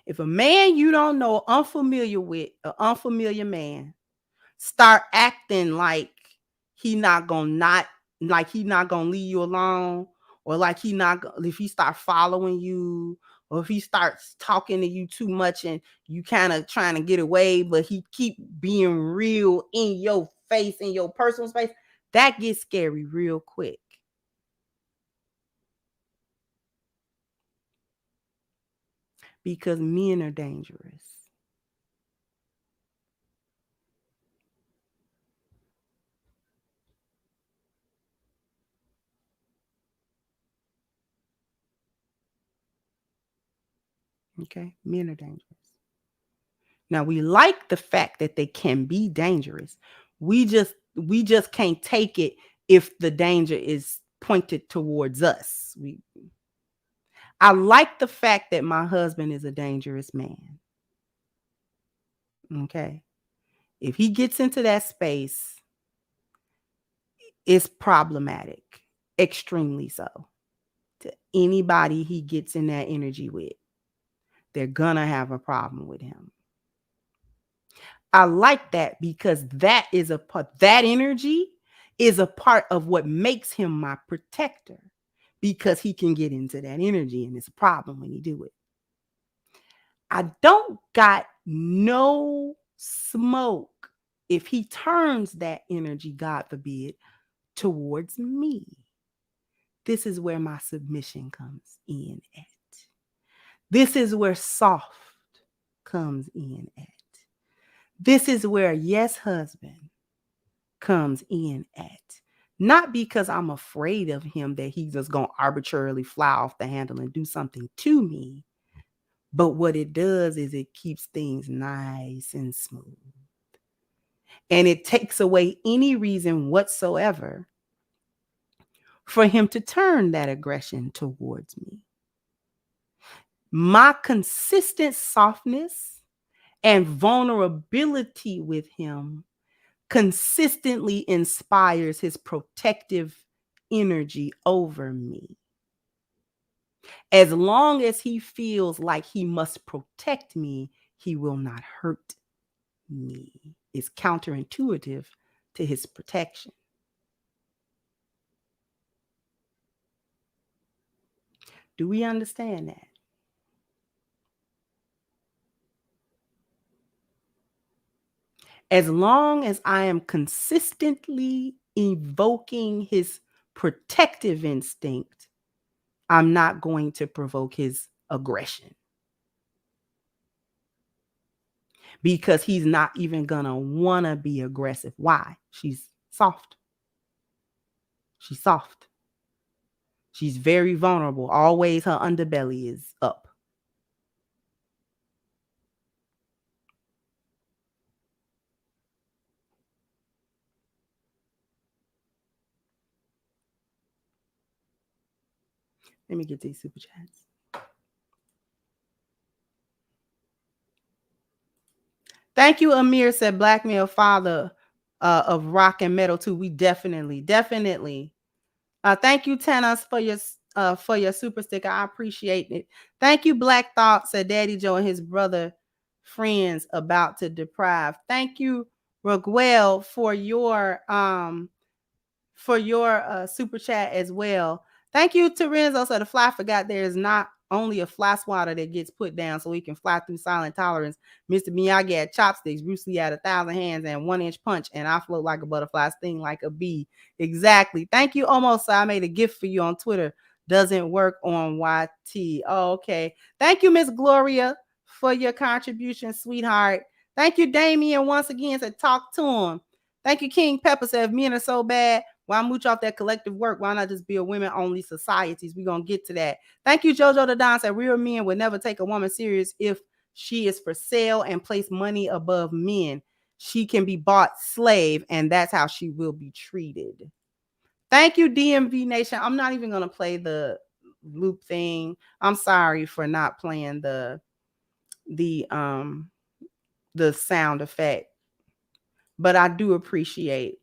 If a man you don't know, unfamiliar with, an unfamiliar man, start acting like he not gonna leave you alone, or like if he start following you, or if he starts talking to you too much and you kind of trying to get away, but he keep being real in your face, in your personal space, that gets scary real quick. Because men are dangerous. Okay, men are dangerous. Now we like the fact that they can be dangerous. We just can't take it if the danger is pointed towards us. I like the fact that my husband is a dangerous man. Okay. If he gets into that space, it's problematic, extremely so. To anybody he gets in that energy with, they're gonna have a problem with him. I like that because that energy is a part of what makes him my protector, because he can get into that energy and it's a problem when he do it. I don't got no smoke if he turns that energy, God forbid, towards me. This is where my submission comes in at. This is where soft comes in at. This is where yes, husband comes in at. Not because I'm afraid of him that he's just going to arbitrarily fly off the handle and do something to me. But what it does is it keeps things nice and smooth. And it takes away any reason whatsoever for him to turn that aggression towards me. My consistent softness and vulnerability with him consistently inspires his protective energy over me. As long as he feels like he must protect me, he will not hurt me. It's counterintuitive to his protection. Do we understand that? As long as I am consistently evoking his protective instinct, I'm not going to provoke his aggression. Because he's not even gonna wanna be aggressive. Why? She's soft. She's soft. She's very vulnerable. Always her underbelly is up. Let me get these super chats. Thank you, Amir said black male father of rock and metal too. We definitely. Thank you, Tanas, for your super sticker. I appreciate it. Thank you, Black Thought, said Daddy Joe and his brother friends about to deprive. Thank you, Raguel, for your super chat as well. Thank you to Renzo. So the fly forgot there is not only a fly swatter that gets put down so he can fly through silent tolerance. Mr. Miyagi had chopsticks, Bruce Lee had 1,000 hands and 1-inch punch, and I float like a butterfly, sting like a bee. Exactly. Thank you, Almost. So I made a gift for you on Twitter. Doesn't work on YT. Oh, okay. Thank you, Miss Gloria, for your contribution, sweetheart. Thank you, Damien, once again, said talk to him. Thank you, King Pepper, said if men are so bad, why mooch off that collective work? Why not just be a women-only societies? We're going to get to that. Thank you, Jojo the Don, said real men would never take a woman serious if she is for sale and place money above men. She can be bought slave, and that's how she will be treated. Thank you, DMV Nation. I'm not even going to play the loop thing. I'm sorry for not playing the sound effect, but I do appreciate.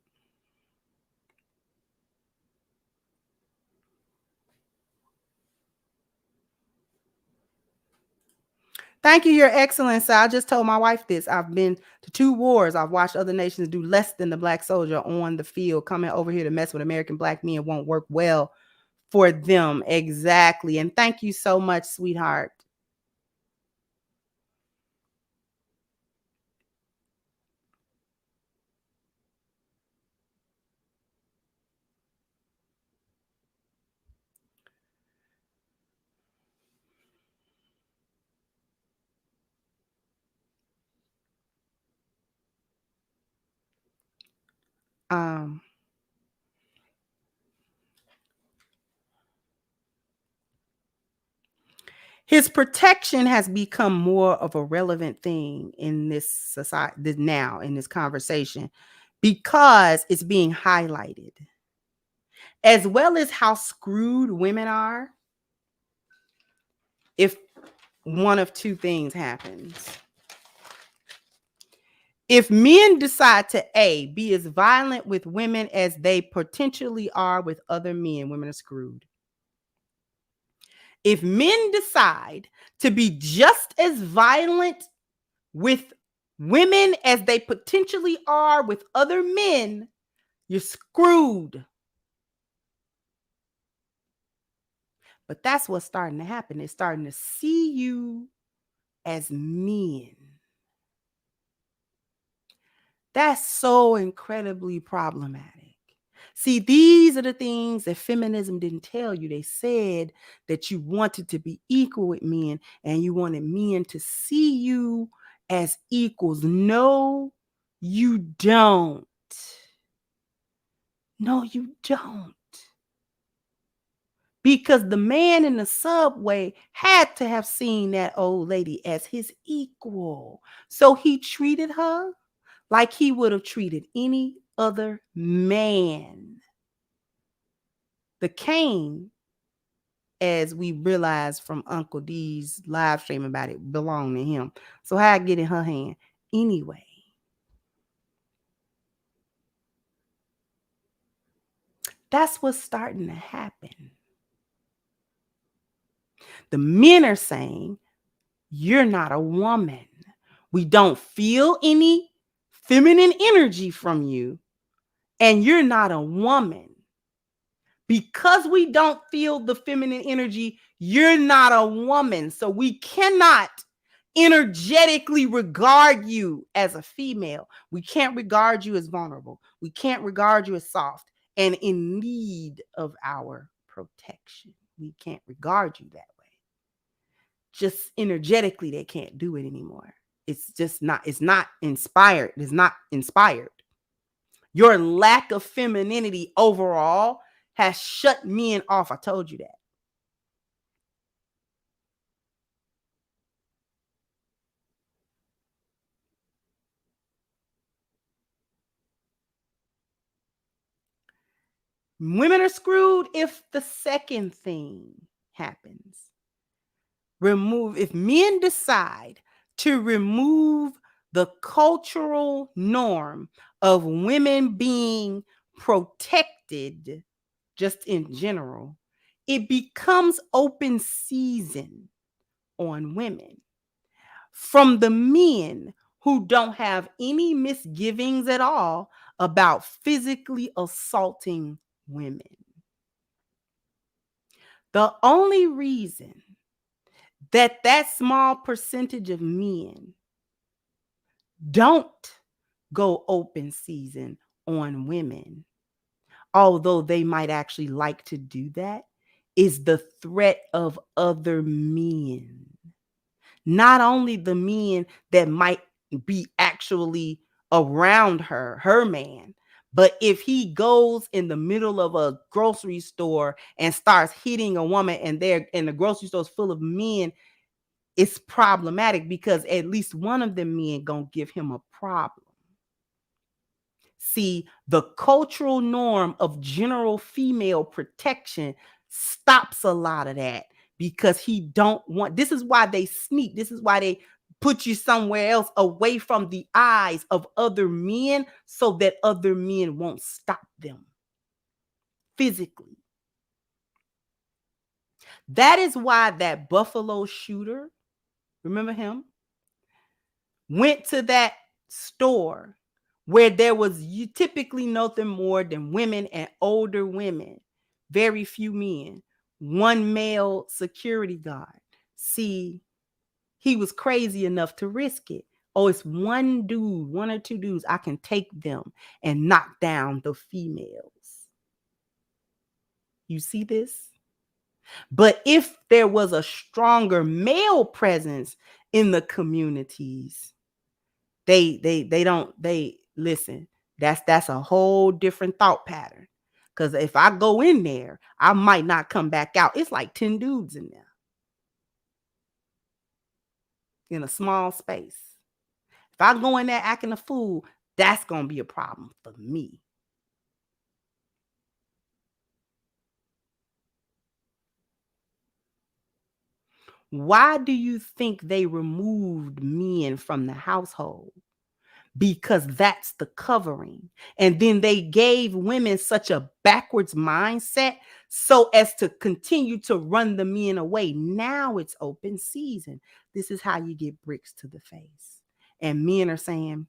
Thank you, Your Excellency. I just told my wife this. I've been to 2 wars. I've watched other nations do less than the black soldier on the field. Coming over here to mess with American black men won't work well for them. Exactly. And thank you so much, sweetheart. His protection has become more of a relevant thing in this society now, in this conversation, because it's being highlighted, as well as how screwed women are if one of 2 things happens. If men decide to A, be as violent with women as they potentially are with other men, women are screwed. If men decide to be just as violent with women as they potentially are with other men, you're screwed. But that's what's starting to happen. They're starting to see you as men. That's so incredibly problematic See, these are the things that feminism didn't tell you. They said that you wanted to be equal with men and you wanted men to see you as equals. No, you don't. No, you don't. Because the man in the subway had to have seen that old lady as his equal. So he treated her like he would have treated any other man. The cane, as we realized from Uncle D's live stream about it, belonged to him. So how I get in her hand? Anyway, that's what's starting to happen. The men are saying, you're not a woman. We don't feel any feminine energy from you, and you're not a woman. Because we don't feel the feminine energy, you're not a woman. So we cannot energetically regard you as a female. We can't regard you as vulnerable. We can't regard you as soft and in need of our protection. We can't regard you that way. Just energetically, they can't do it anymore. It's not inspired. It's not inspired. Your lack of femininity overall has shut men off. I told you that. Women are screwed if the second thing happens. If men decide to remove the cultural norm of women being protected, just in general, it becomes open season on women from the men who don't have any misgivings at all about physically assaulting women. The only reason that small percentage of men don't go open season on women, although they might actually like to do that, is the threat of other men. Not only the men that might be actually around her man, but if he goes in the middle of a grocery store and starts hitting a woman and the grocery store is full of men, it's problematic because at least one of the men gonna give him a problem. See, the cultural norm of general female protection stops a lot of that because he don't want. This is why they sneak. This is why they put you somewhere else away from the eyes of other men so that other men won't stop them physically. That is why that Buffalo shooter, remember him, went to that store where there was typically nothing more than women and older women, very few men, one male security guard. See, he was crazy enough to risk it. Oh, it's one dude, one or two dudes. I can take them and knock down the females. You see this? But if there was a stronger male presence in the communities, they listen. That's a whole different thought pattern. Because if I go in there, I might not come back out. It's like 10 dudes in there in a small space. If I go in there acting a fool, that's going to be a problem for me. Why do you think they removed men from the household? Because that's the covering. And then they gave women such a backwards mindset so as to continue to run the men away. Now it's open season. This is how you get bricks to the face. And men are saying,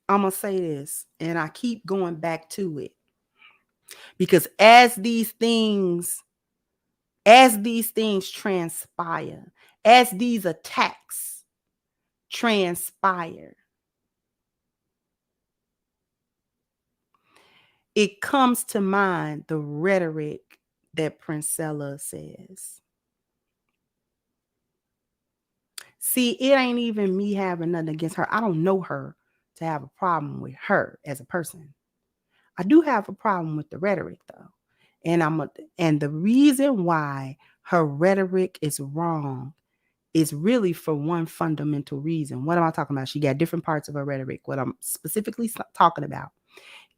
I'm going to say this, and I keep going back to it. Because as these things transpire, as these attacks transpire, it comes to mind the rhetoric that Princella says. See, it ain't even me having nothing against her. I don't know her to have a problem with her as a person. I do have a problem with the rhetoric though. And the reason why her rhetoric is wrong is really for one fundamental reason. What am I talking about? She got different parts of her rhetoric. What I'm specifically talking about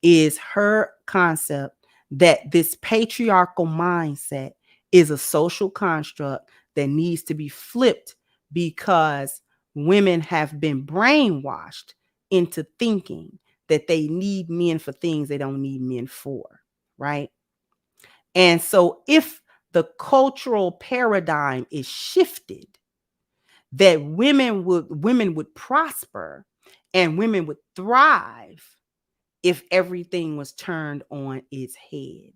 is her concept that this patriarchal mindset is a social construct that needs to be flipped because women have been brainwashed into thinking that they need men for things they don't need men for, right? And so if the cultural paradigm is shifted, that women would prosper and women would thrive if everything was turned on its head.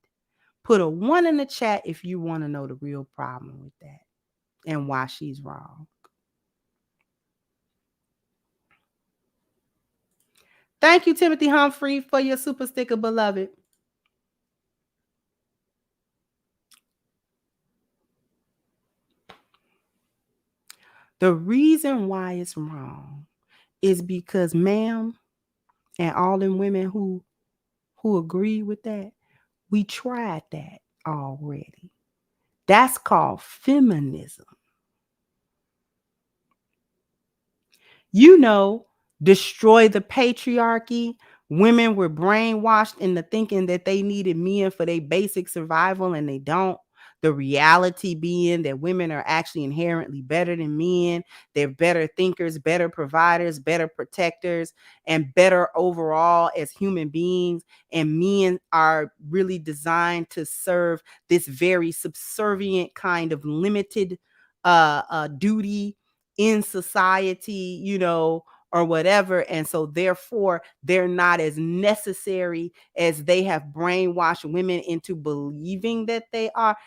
Put a 1 in the chat if you want to know the real problem with that and why she's wrong. Thank you, Timothy Humphrey, for your super sticker, beloved. The reason why it's wrong is because, ma'am, and all them women who agree with that, we tried that already. That's called feminism. Destroy the patriarchy. Women were brainwashed into thinking that they needed men for their basic survival, and they don't. The reality being that women are actually inherently better than men. They're better thinkers, better providers, better protectors, and better overall as human beings. And men are really designed to serve this very subservient kind of limited duty in society, or whatever. And so therefore they're not as necessary as they have brainwashed women into believing that they are.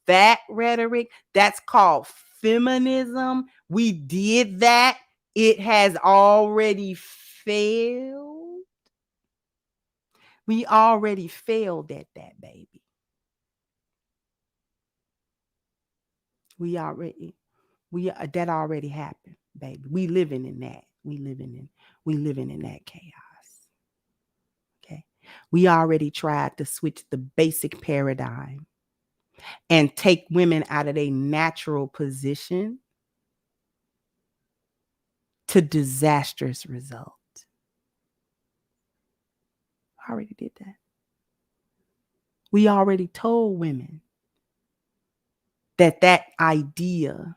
That rhetoric, that's called feminism. We did that. It has already failed. We already failed at that, baby. That already happened, baby. We living in that. We living in that chaos. Okay. We already tried to switch the basic paradigm and take women out of their natural position to disastrous result. I already did that. We already told women that idea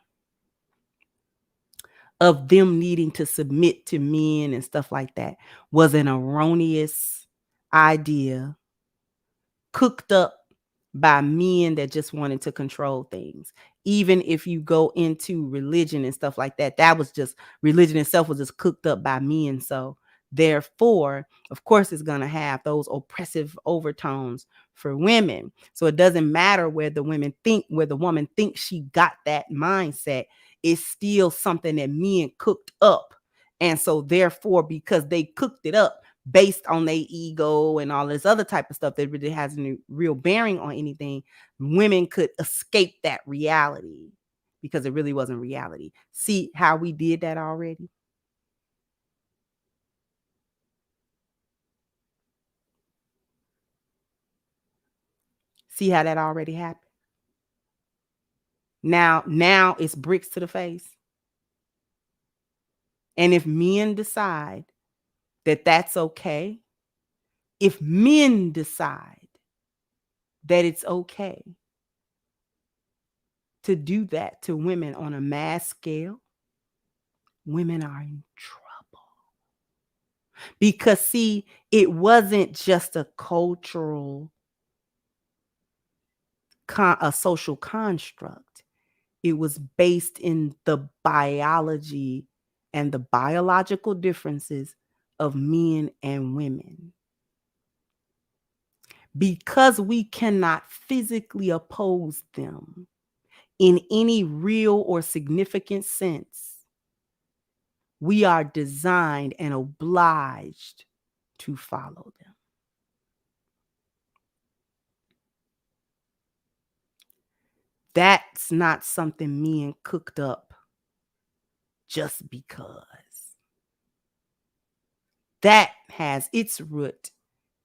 of them needing to submit to men and stuff like that was an erroneous idea cooked up by men that just wanted to control things. Even if you go into religion and stuff like that, that was just, religion itself was just cooked up by men. So therefore, of course, it's going to have those oppressive overtones for women. So it doesn't matter where the woman thinks she got that mindset. It's still something that men cooked up. And so therefore, because they cooked it up based on their ego and all this other type of stuff that really has no real bearing on anything, women could escape that reality because it really wasn't reality. See how we did that already? See how that already happened? Now it's bricks to the face. And if men decide that that's okay, if men decide that it's okay to do that to women on a mass scale, women are in trouble. Because see, it wasn't just a cultural, a social construct. It was based in the biology and the biological differences of men and women. Because we cannot physically oppose them in any real or significant sense, We are designed and obliged to follow them. That's not something men cooked up just because. That has its root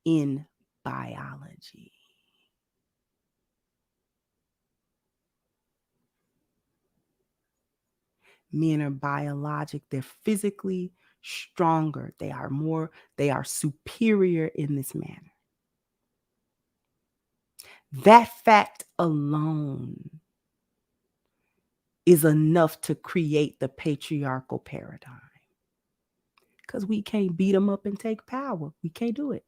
in biology. Men are biologic, they're physically stronger, they are superior in this manner. That fact alone is enough to create the patriarchal paradigm. Because we can't beat them up and take power. We can't do it.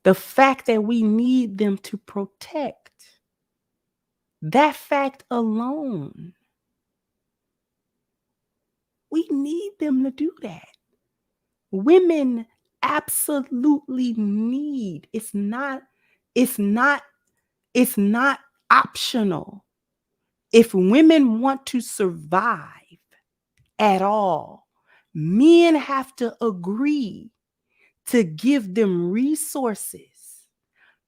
The fact that we need them to protect, that fact alone, we need them to do that. Women absolutely need. It's not optional. If women want to survive at all, men have to agree to give them resources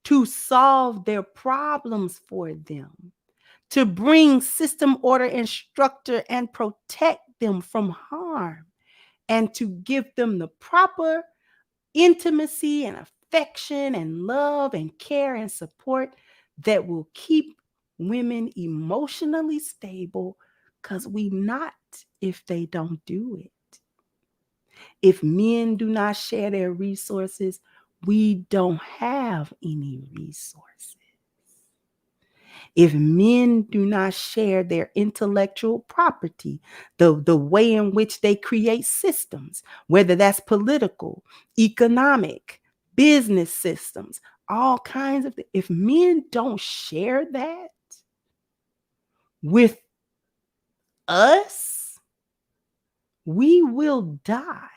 to solve their problems for them, to bring system, order, and structure and protect them from harm, and to give them the proper intimacy and affection and love and care and support that will keep women emotionally stable, because we not if they don't do it. If men do not share their resources, we don't have any resources. If men do not share their intellectual property, the way in which they create systems, whether that's political, economic, business systems, all kinds of things. If men don't share that with us, we will die.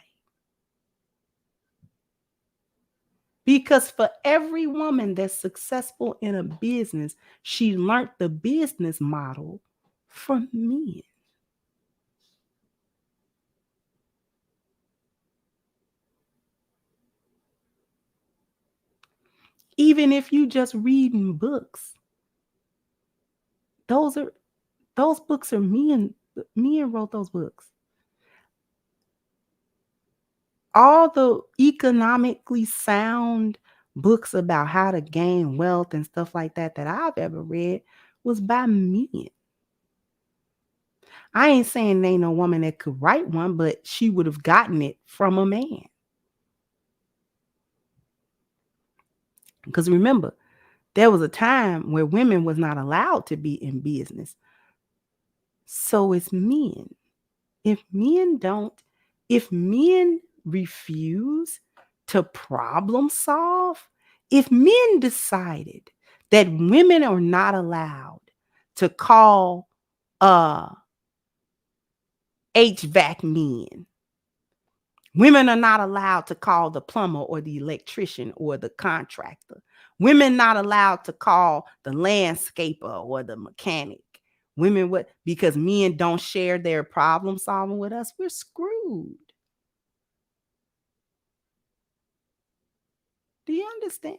Because for every woman that's successful in a business, she learned the business model from men. Even if you just reading books, those books are men. Men wrote those books. All the economically sound books about how to gain wealth and stuff like that I've ever read was by men. I ain't saying there ain't no woman that could write one, but she would have gotten it from a man. Because remember, there was a time where women was not allowed to be in business. So it's men. If men refuse to problem solve, if men decided that women are not allowed to call HVAC men, women are not allowed to call the plumber or the electrician or the contractor, women not allowed to call the landscaper or the mechanic, women would, because men don't share their problem solving with us, we're screwed. Do you understand?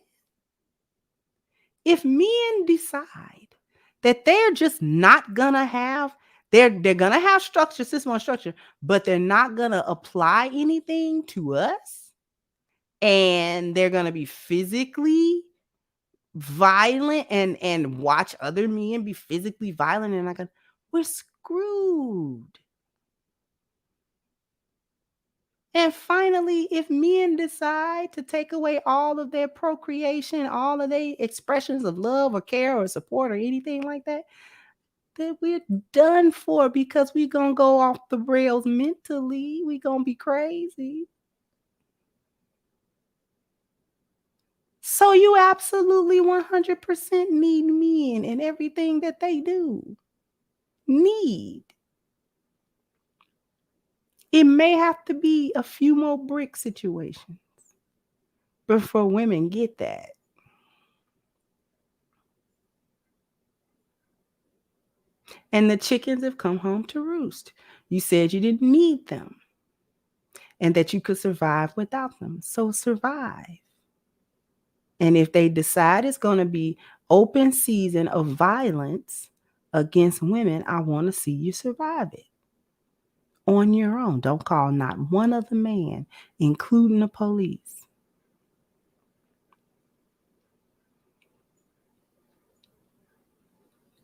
If men decide that they're just not gonna have, they're gonna have structure, system on structure, but they're not gonna apply anything to us, and they're gonna be physically violent and watch other men be physically violent, and we're screwed. And finally, if men decide to take away all of their procreation, all of their expressions of love or care or support or anything like that, then we're done for, because we're going to go off the rails mentally. We're going to be crazy. So you absolutely 100% need men in everything that they do. Need. It may have to be a few more brick situations before women get that. And the chickens have come home to roost. You said you didn't need them and that you could survive without them. So survive. And if they decide it's going to be open season of violence against women, I want to see you survive it on your own. Don't call not one other man, including the police.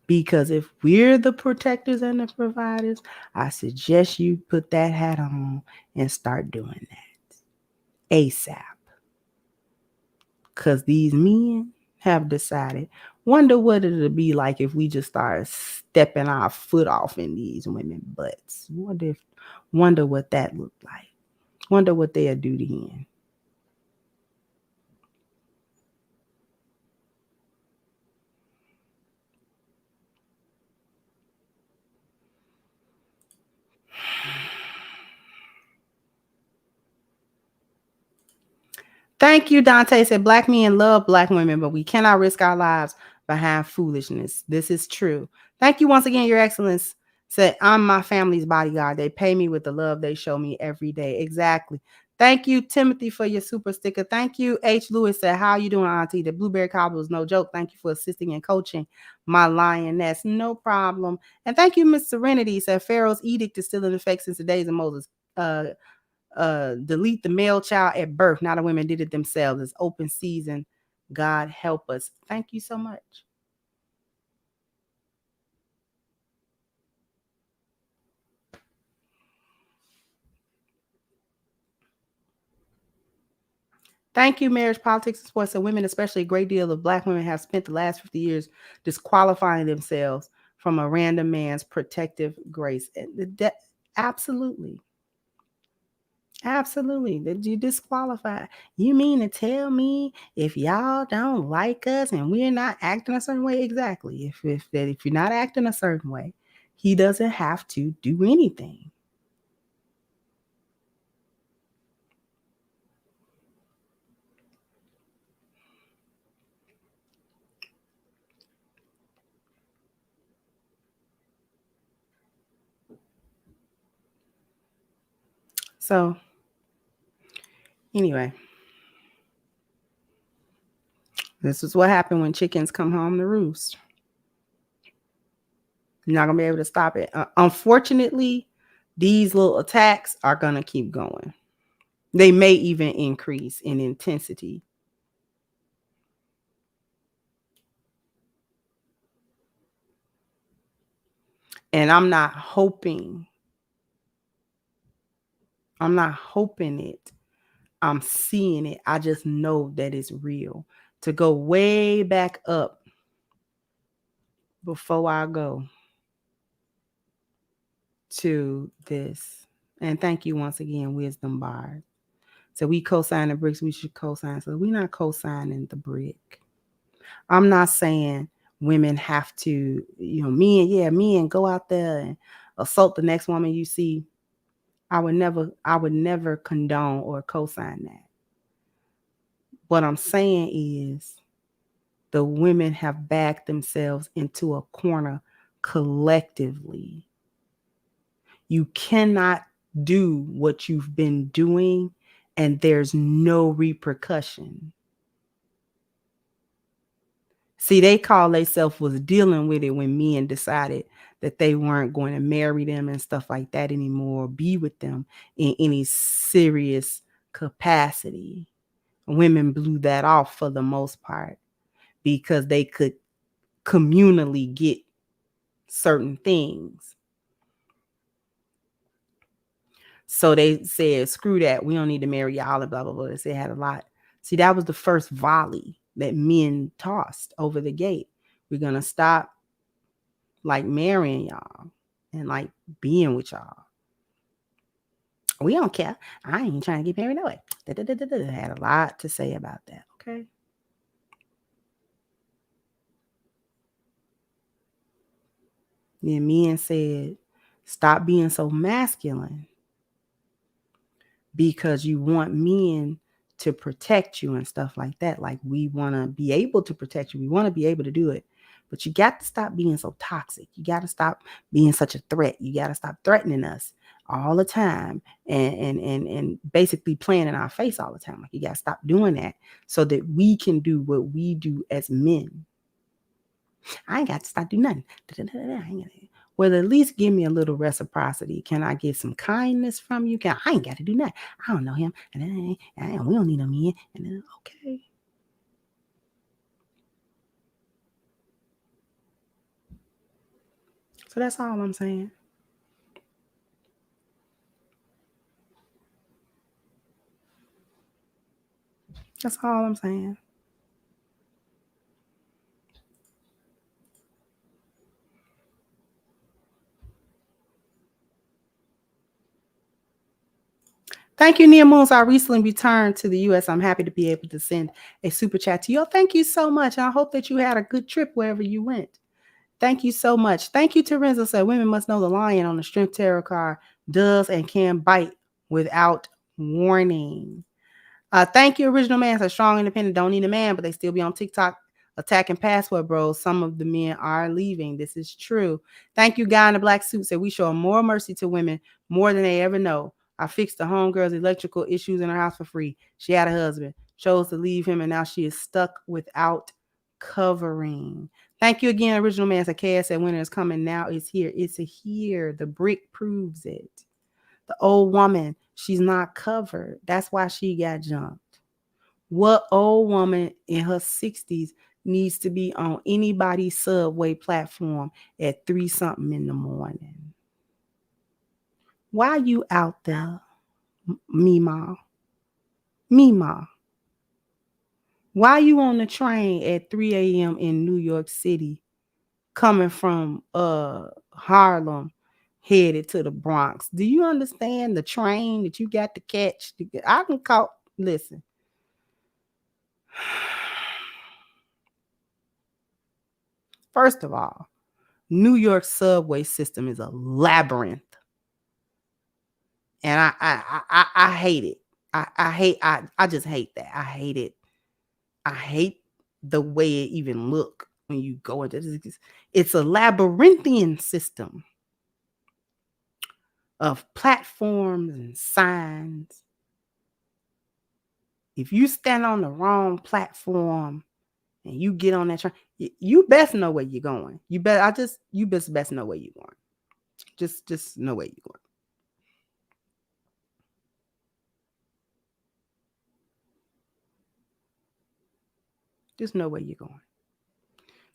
Because if we're the protectors and the providers, I suggest you put that hat on and start doing that ASAP. Because these men have decided, wonder what it'll be like if we just start stepping our foot off in these women butts. Wonder what that looked like. Wonder what they'll do then. Thank you, Dante said, Black men love Black women, but we cannot risk our lives behind foolishness. This is true. Thank you once again, Your Excellence. Said, I'm my family's bodyguard. They pay me with the love they show me every day. Exactly. Thank you, Timothy, for your super sticker. Thank you, H. Lewis said, how you doing, Auntie? The blueberry cobbler was no joke. Thank you for assisting and coaching my lioness. No problem. And thank you, Miss Serenity said, Pharaoh's edict is still in effect since the days of Moses. Delete the male child at birth. Now the women did it themselves. It's open season. God help us. Thank you so much. Thank you, Marriage, Politics, and Sports. And women, especially a great deal of Black women, have spent the last 50 years disqualifying themselves from a random man's protective grace. Absolutely. Absolutely. Did you disqualify? You mean to tell me if y'all don't like us and we're not acting a certain way? Exactly. If you're not acting a certain way, he doesn't have to do anything. So anyway, this is what happened when chickens come home to roost. You're not gonna be able to stop it. Unfortunately, these little attacks are gonna keep going. They may even increase in intensity. And I'm not hoping it. I'm seeing it. I just know that it's real. To go way back up before I go to this. And thank you once again, Wisdom Bard. So we co-sign the bricks, we should co-sign. So we're not co-signing the brick. I'm not saying women have to, men go out there and assault the next woman you see. I would never condone or co-sign that. What I'm saying is the women have backed themselves into a corner collectively. You cannot do what you've been doing and there's no repercussion. See, they call themselves was dealing with it when men decided that they weren't going to marry them and stuff like that anymore, or be with them in any serious capacity. Women blew that off for the most part because they could communally get certain things. So they said, screw that. We don't need to marry y'all and blah, blah, blah. They said had a lot. See, that was the first volley that men tossed over the gate. We're going to stop like marrying y'all and like being with y'all. We don't care. I ain't trying to get married no way. Had a lot to say about that. Okay. Then men said, stop being so masculine because you want men to protect you and stuff like that. Like, we want to be able to protect you. We want to be able to do it. But you got to stop being so toxic. You got to stop being such a threat. You got to stop threatening us all the time and basically playing in our face all the time. Like, you got to stop doing that so that we can do what we do as men. I ain't got to stop doing nothing. Well, at least give me a little reciprocity. Can I get some kindness from you? I ain't got to do nothing. I don't know him. And we don't need no men. And then, okay. So that's all I'm saying. That's all I'm saying. Thank you, Nia Moons. I recently returned to the U.S. I'm happy to be able to send a super chat to you. Thank you so much. I hope that you had a good trip wherever you went. Thank you so much. Thank you, Terenzo said, women must know the lion on the strength tarot card does and can bite without warning. Thank you, Original Man said, strong, independent, don't need a man, but they still be on TikTok attacking password bros. Some of the men are leaving. This is true. Thank you, guy in the black suit said, we show more mercy to women more than they ever know. I fixed the homegirl's electrical issues in her house for free. She had a husband, chose to leave him, and now she is stuck without covering. Thank you again, Original Man. Said, KS said, winter is coming. Now it's here. It's here. The brick proves it. The old woman, she's not covered. That's why she got jumped. What old woman in her 60s needs to be on anybody's subway platform at 3-something in the morning? Why are you out there, Mima? Mima. Why are you on the train at 3 a.m. in New York City coming from Harlem headed to the Bronx? Do you understand the train that you got to catch? I can call, listen. First of all, New York subway system is a labyrinth. And I hate it. I just hate that. I hate it. I hate the way it even look when you go into this. It's a labyrinthian system of platforms and signs. If you stand on the wrong platform and you get on that train, you best know where you're going. You best know where you're going. Just know where you're going. Just know where you're going.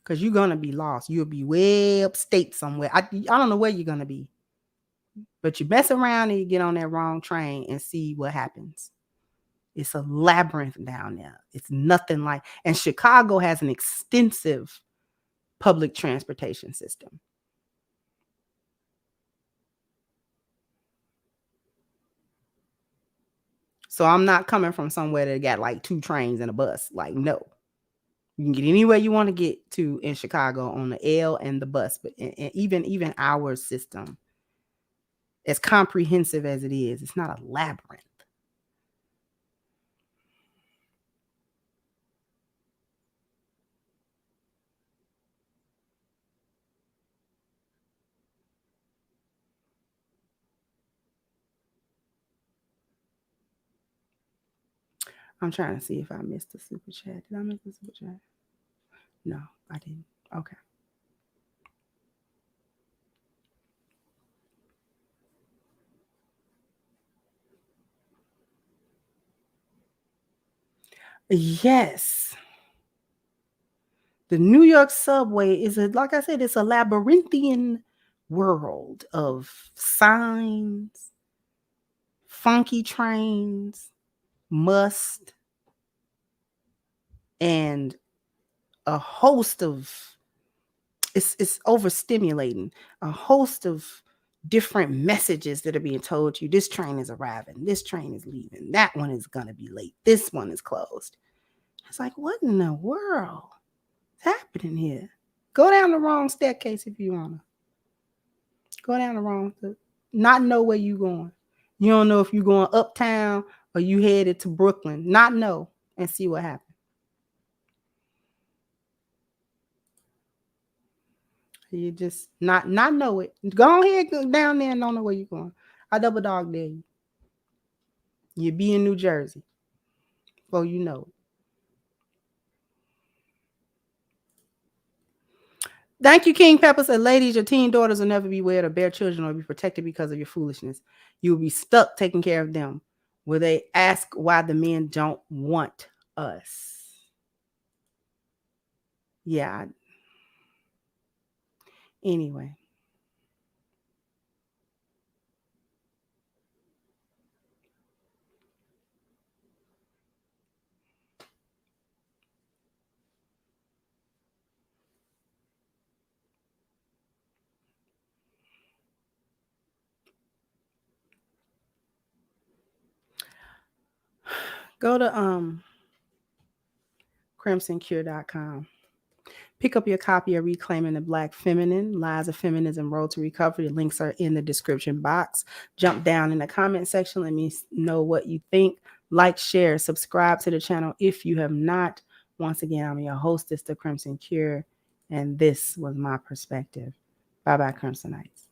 Because you're going to be lost. You'll be way upstate somewhere. I don't know where you're going to be. But you mess around and you get on that wrong train and see what happens. It's a labyrinth down there. It's nothing like... And Chicago has an extensive public transportation system. So I'm not coming from somewhere that got like 2 trains and a bus. Like, no. You can get anywhere you want to get to in Chicago on the L and the bus. But even our system, as comprehensive as it is, it's not a labyrinth. I'm trying to see if I missed the super chat. Did I miss the super chat? No, I didn't. Okay. Yes. The New York subway is, like I said, it's a labyrinthian world of signs, funky trains, must, and a host of... It's overstimulating. A host of different messages that are being told you. This train is arriving. This train is leaving. That one is going to be late. This one is closed. It's like, what in the world is happening here? Go down the wrong staircase if you want to. Go down the wrong... Not know where you're going. You don't know if you're going uptown or you headed to Brooklyn. Not know and see what happens. You just not know it. Go ahead, go down there and don't know where you're going. I double dog dare you. You be in New Jersey. Before you know it. Thank you, King Pepper said, ladies, your teen daughters will never be wed or bear children or be protected because of your foolishness. You will be stuck taking care of them. Will they ask why the men don't want us? Yeah. Anyway. Go to crimsoncure.com. Pick up your copy of Reclaiming the Black Feminine, Lies of Feminism, Road to Recovery. The links are in the description box. Jump down in the comment section. Let me know what you think. Like, share, subscribe to the channel if you have not. Once again, I'm your hostess, The Crimson Cure, and this was my perspective. Bye-bye, Crimsonites.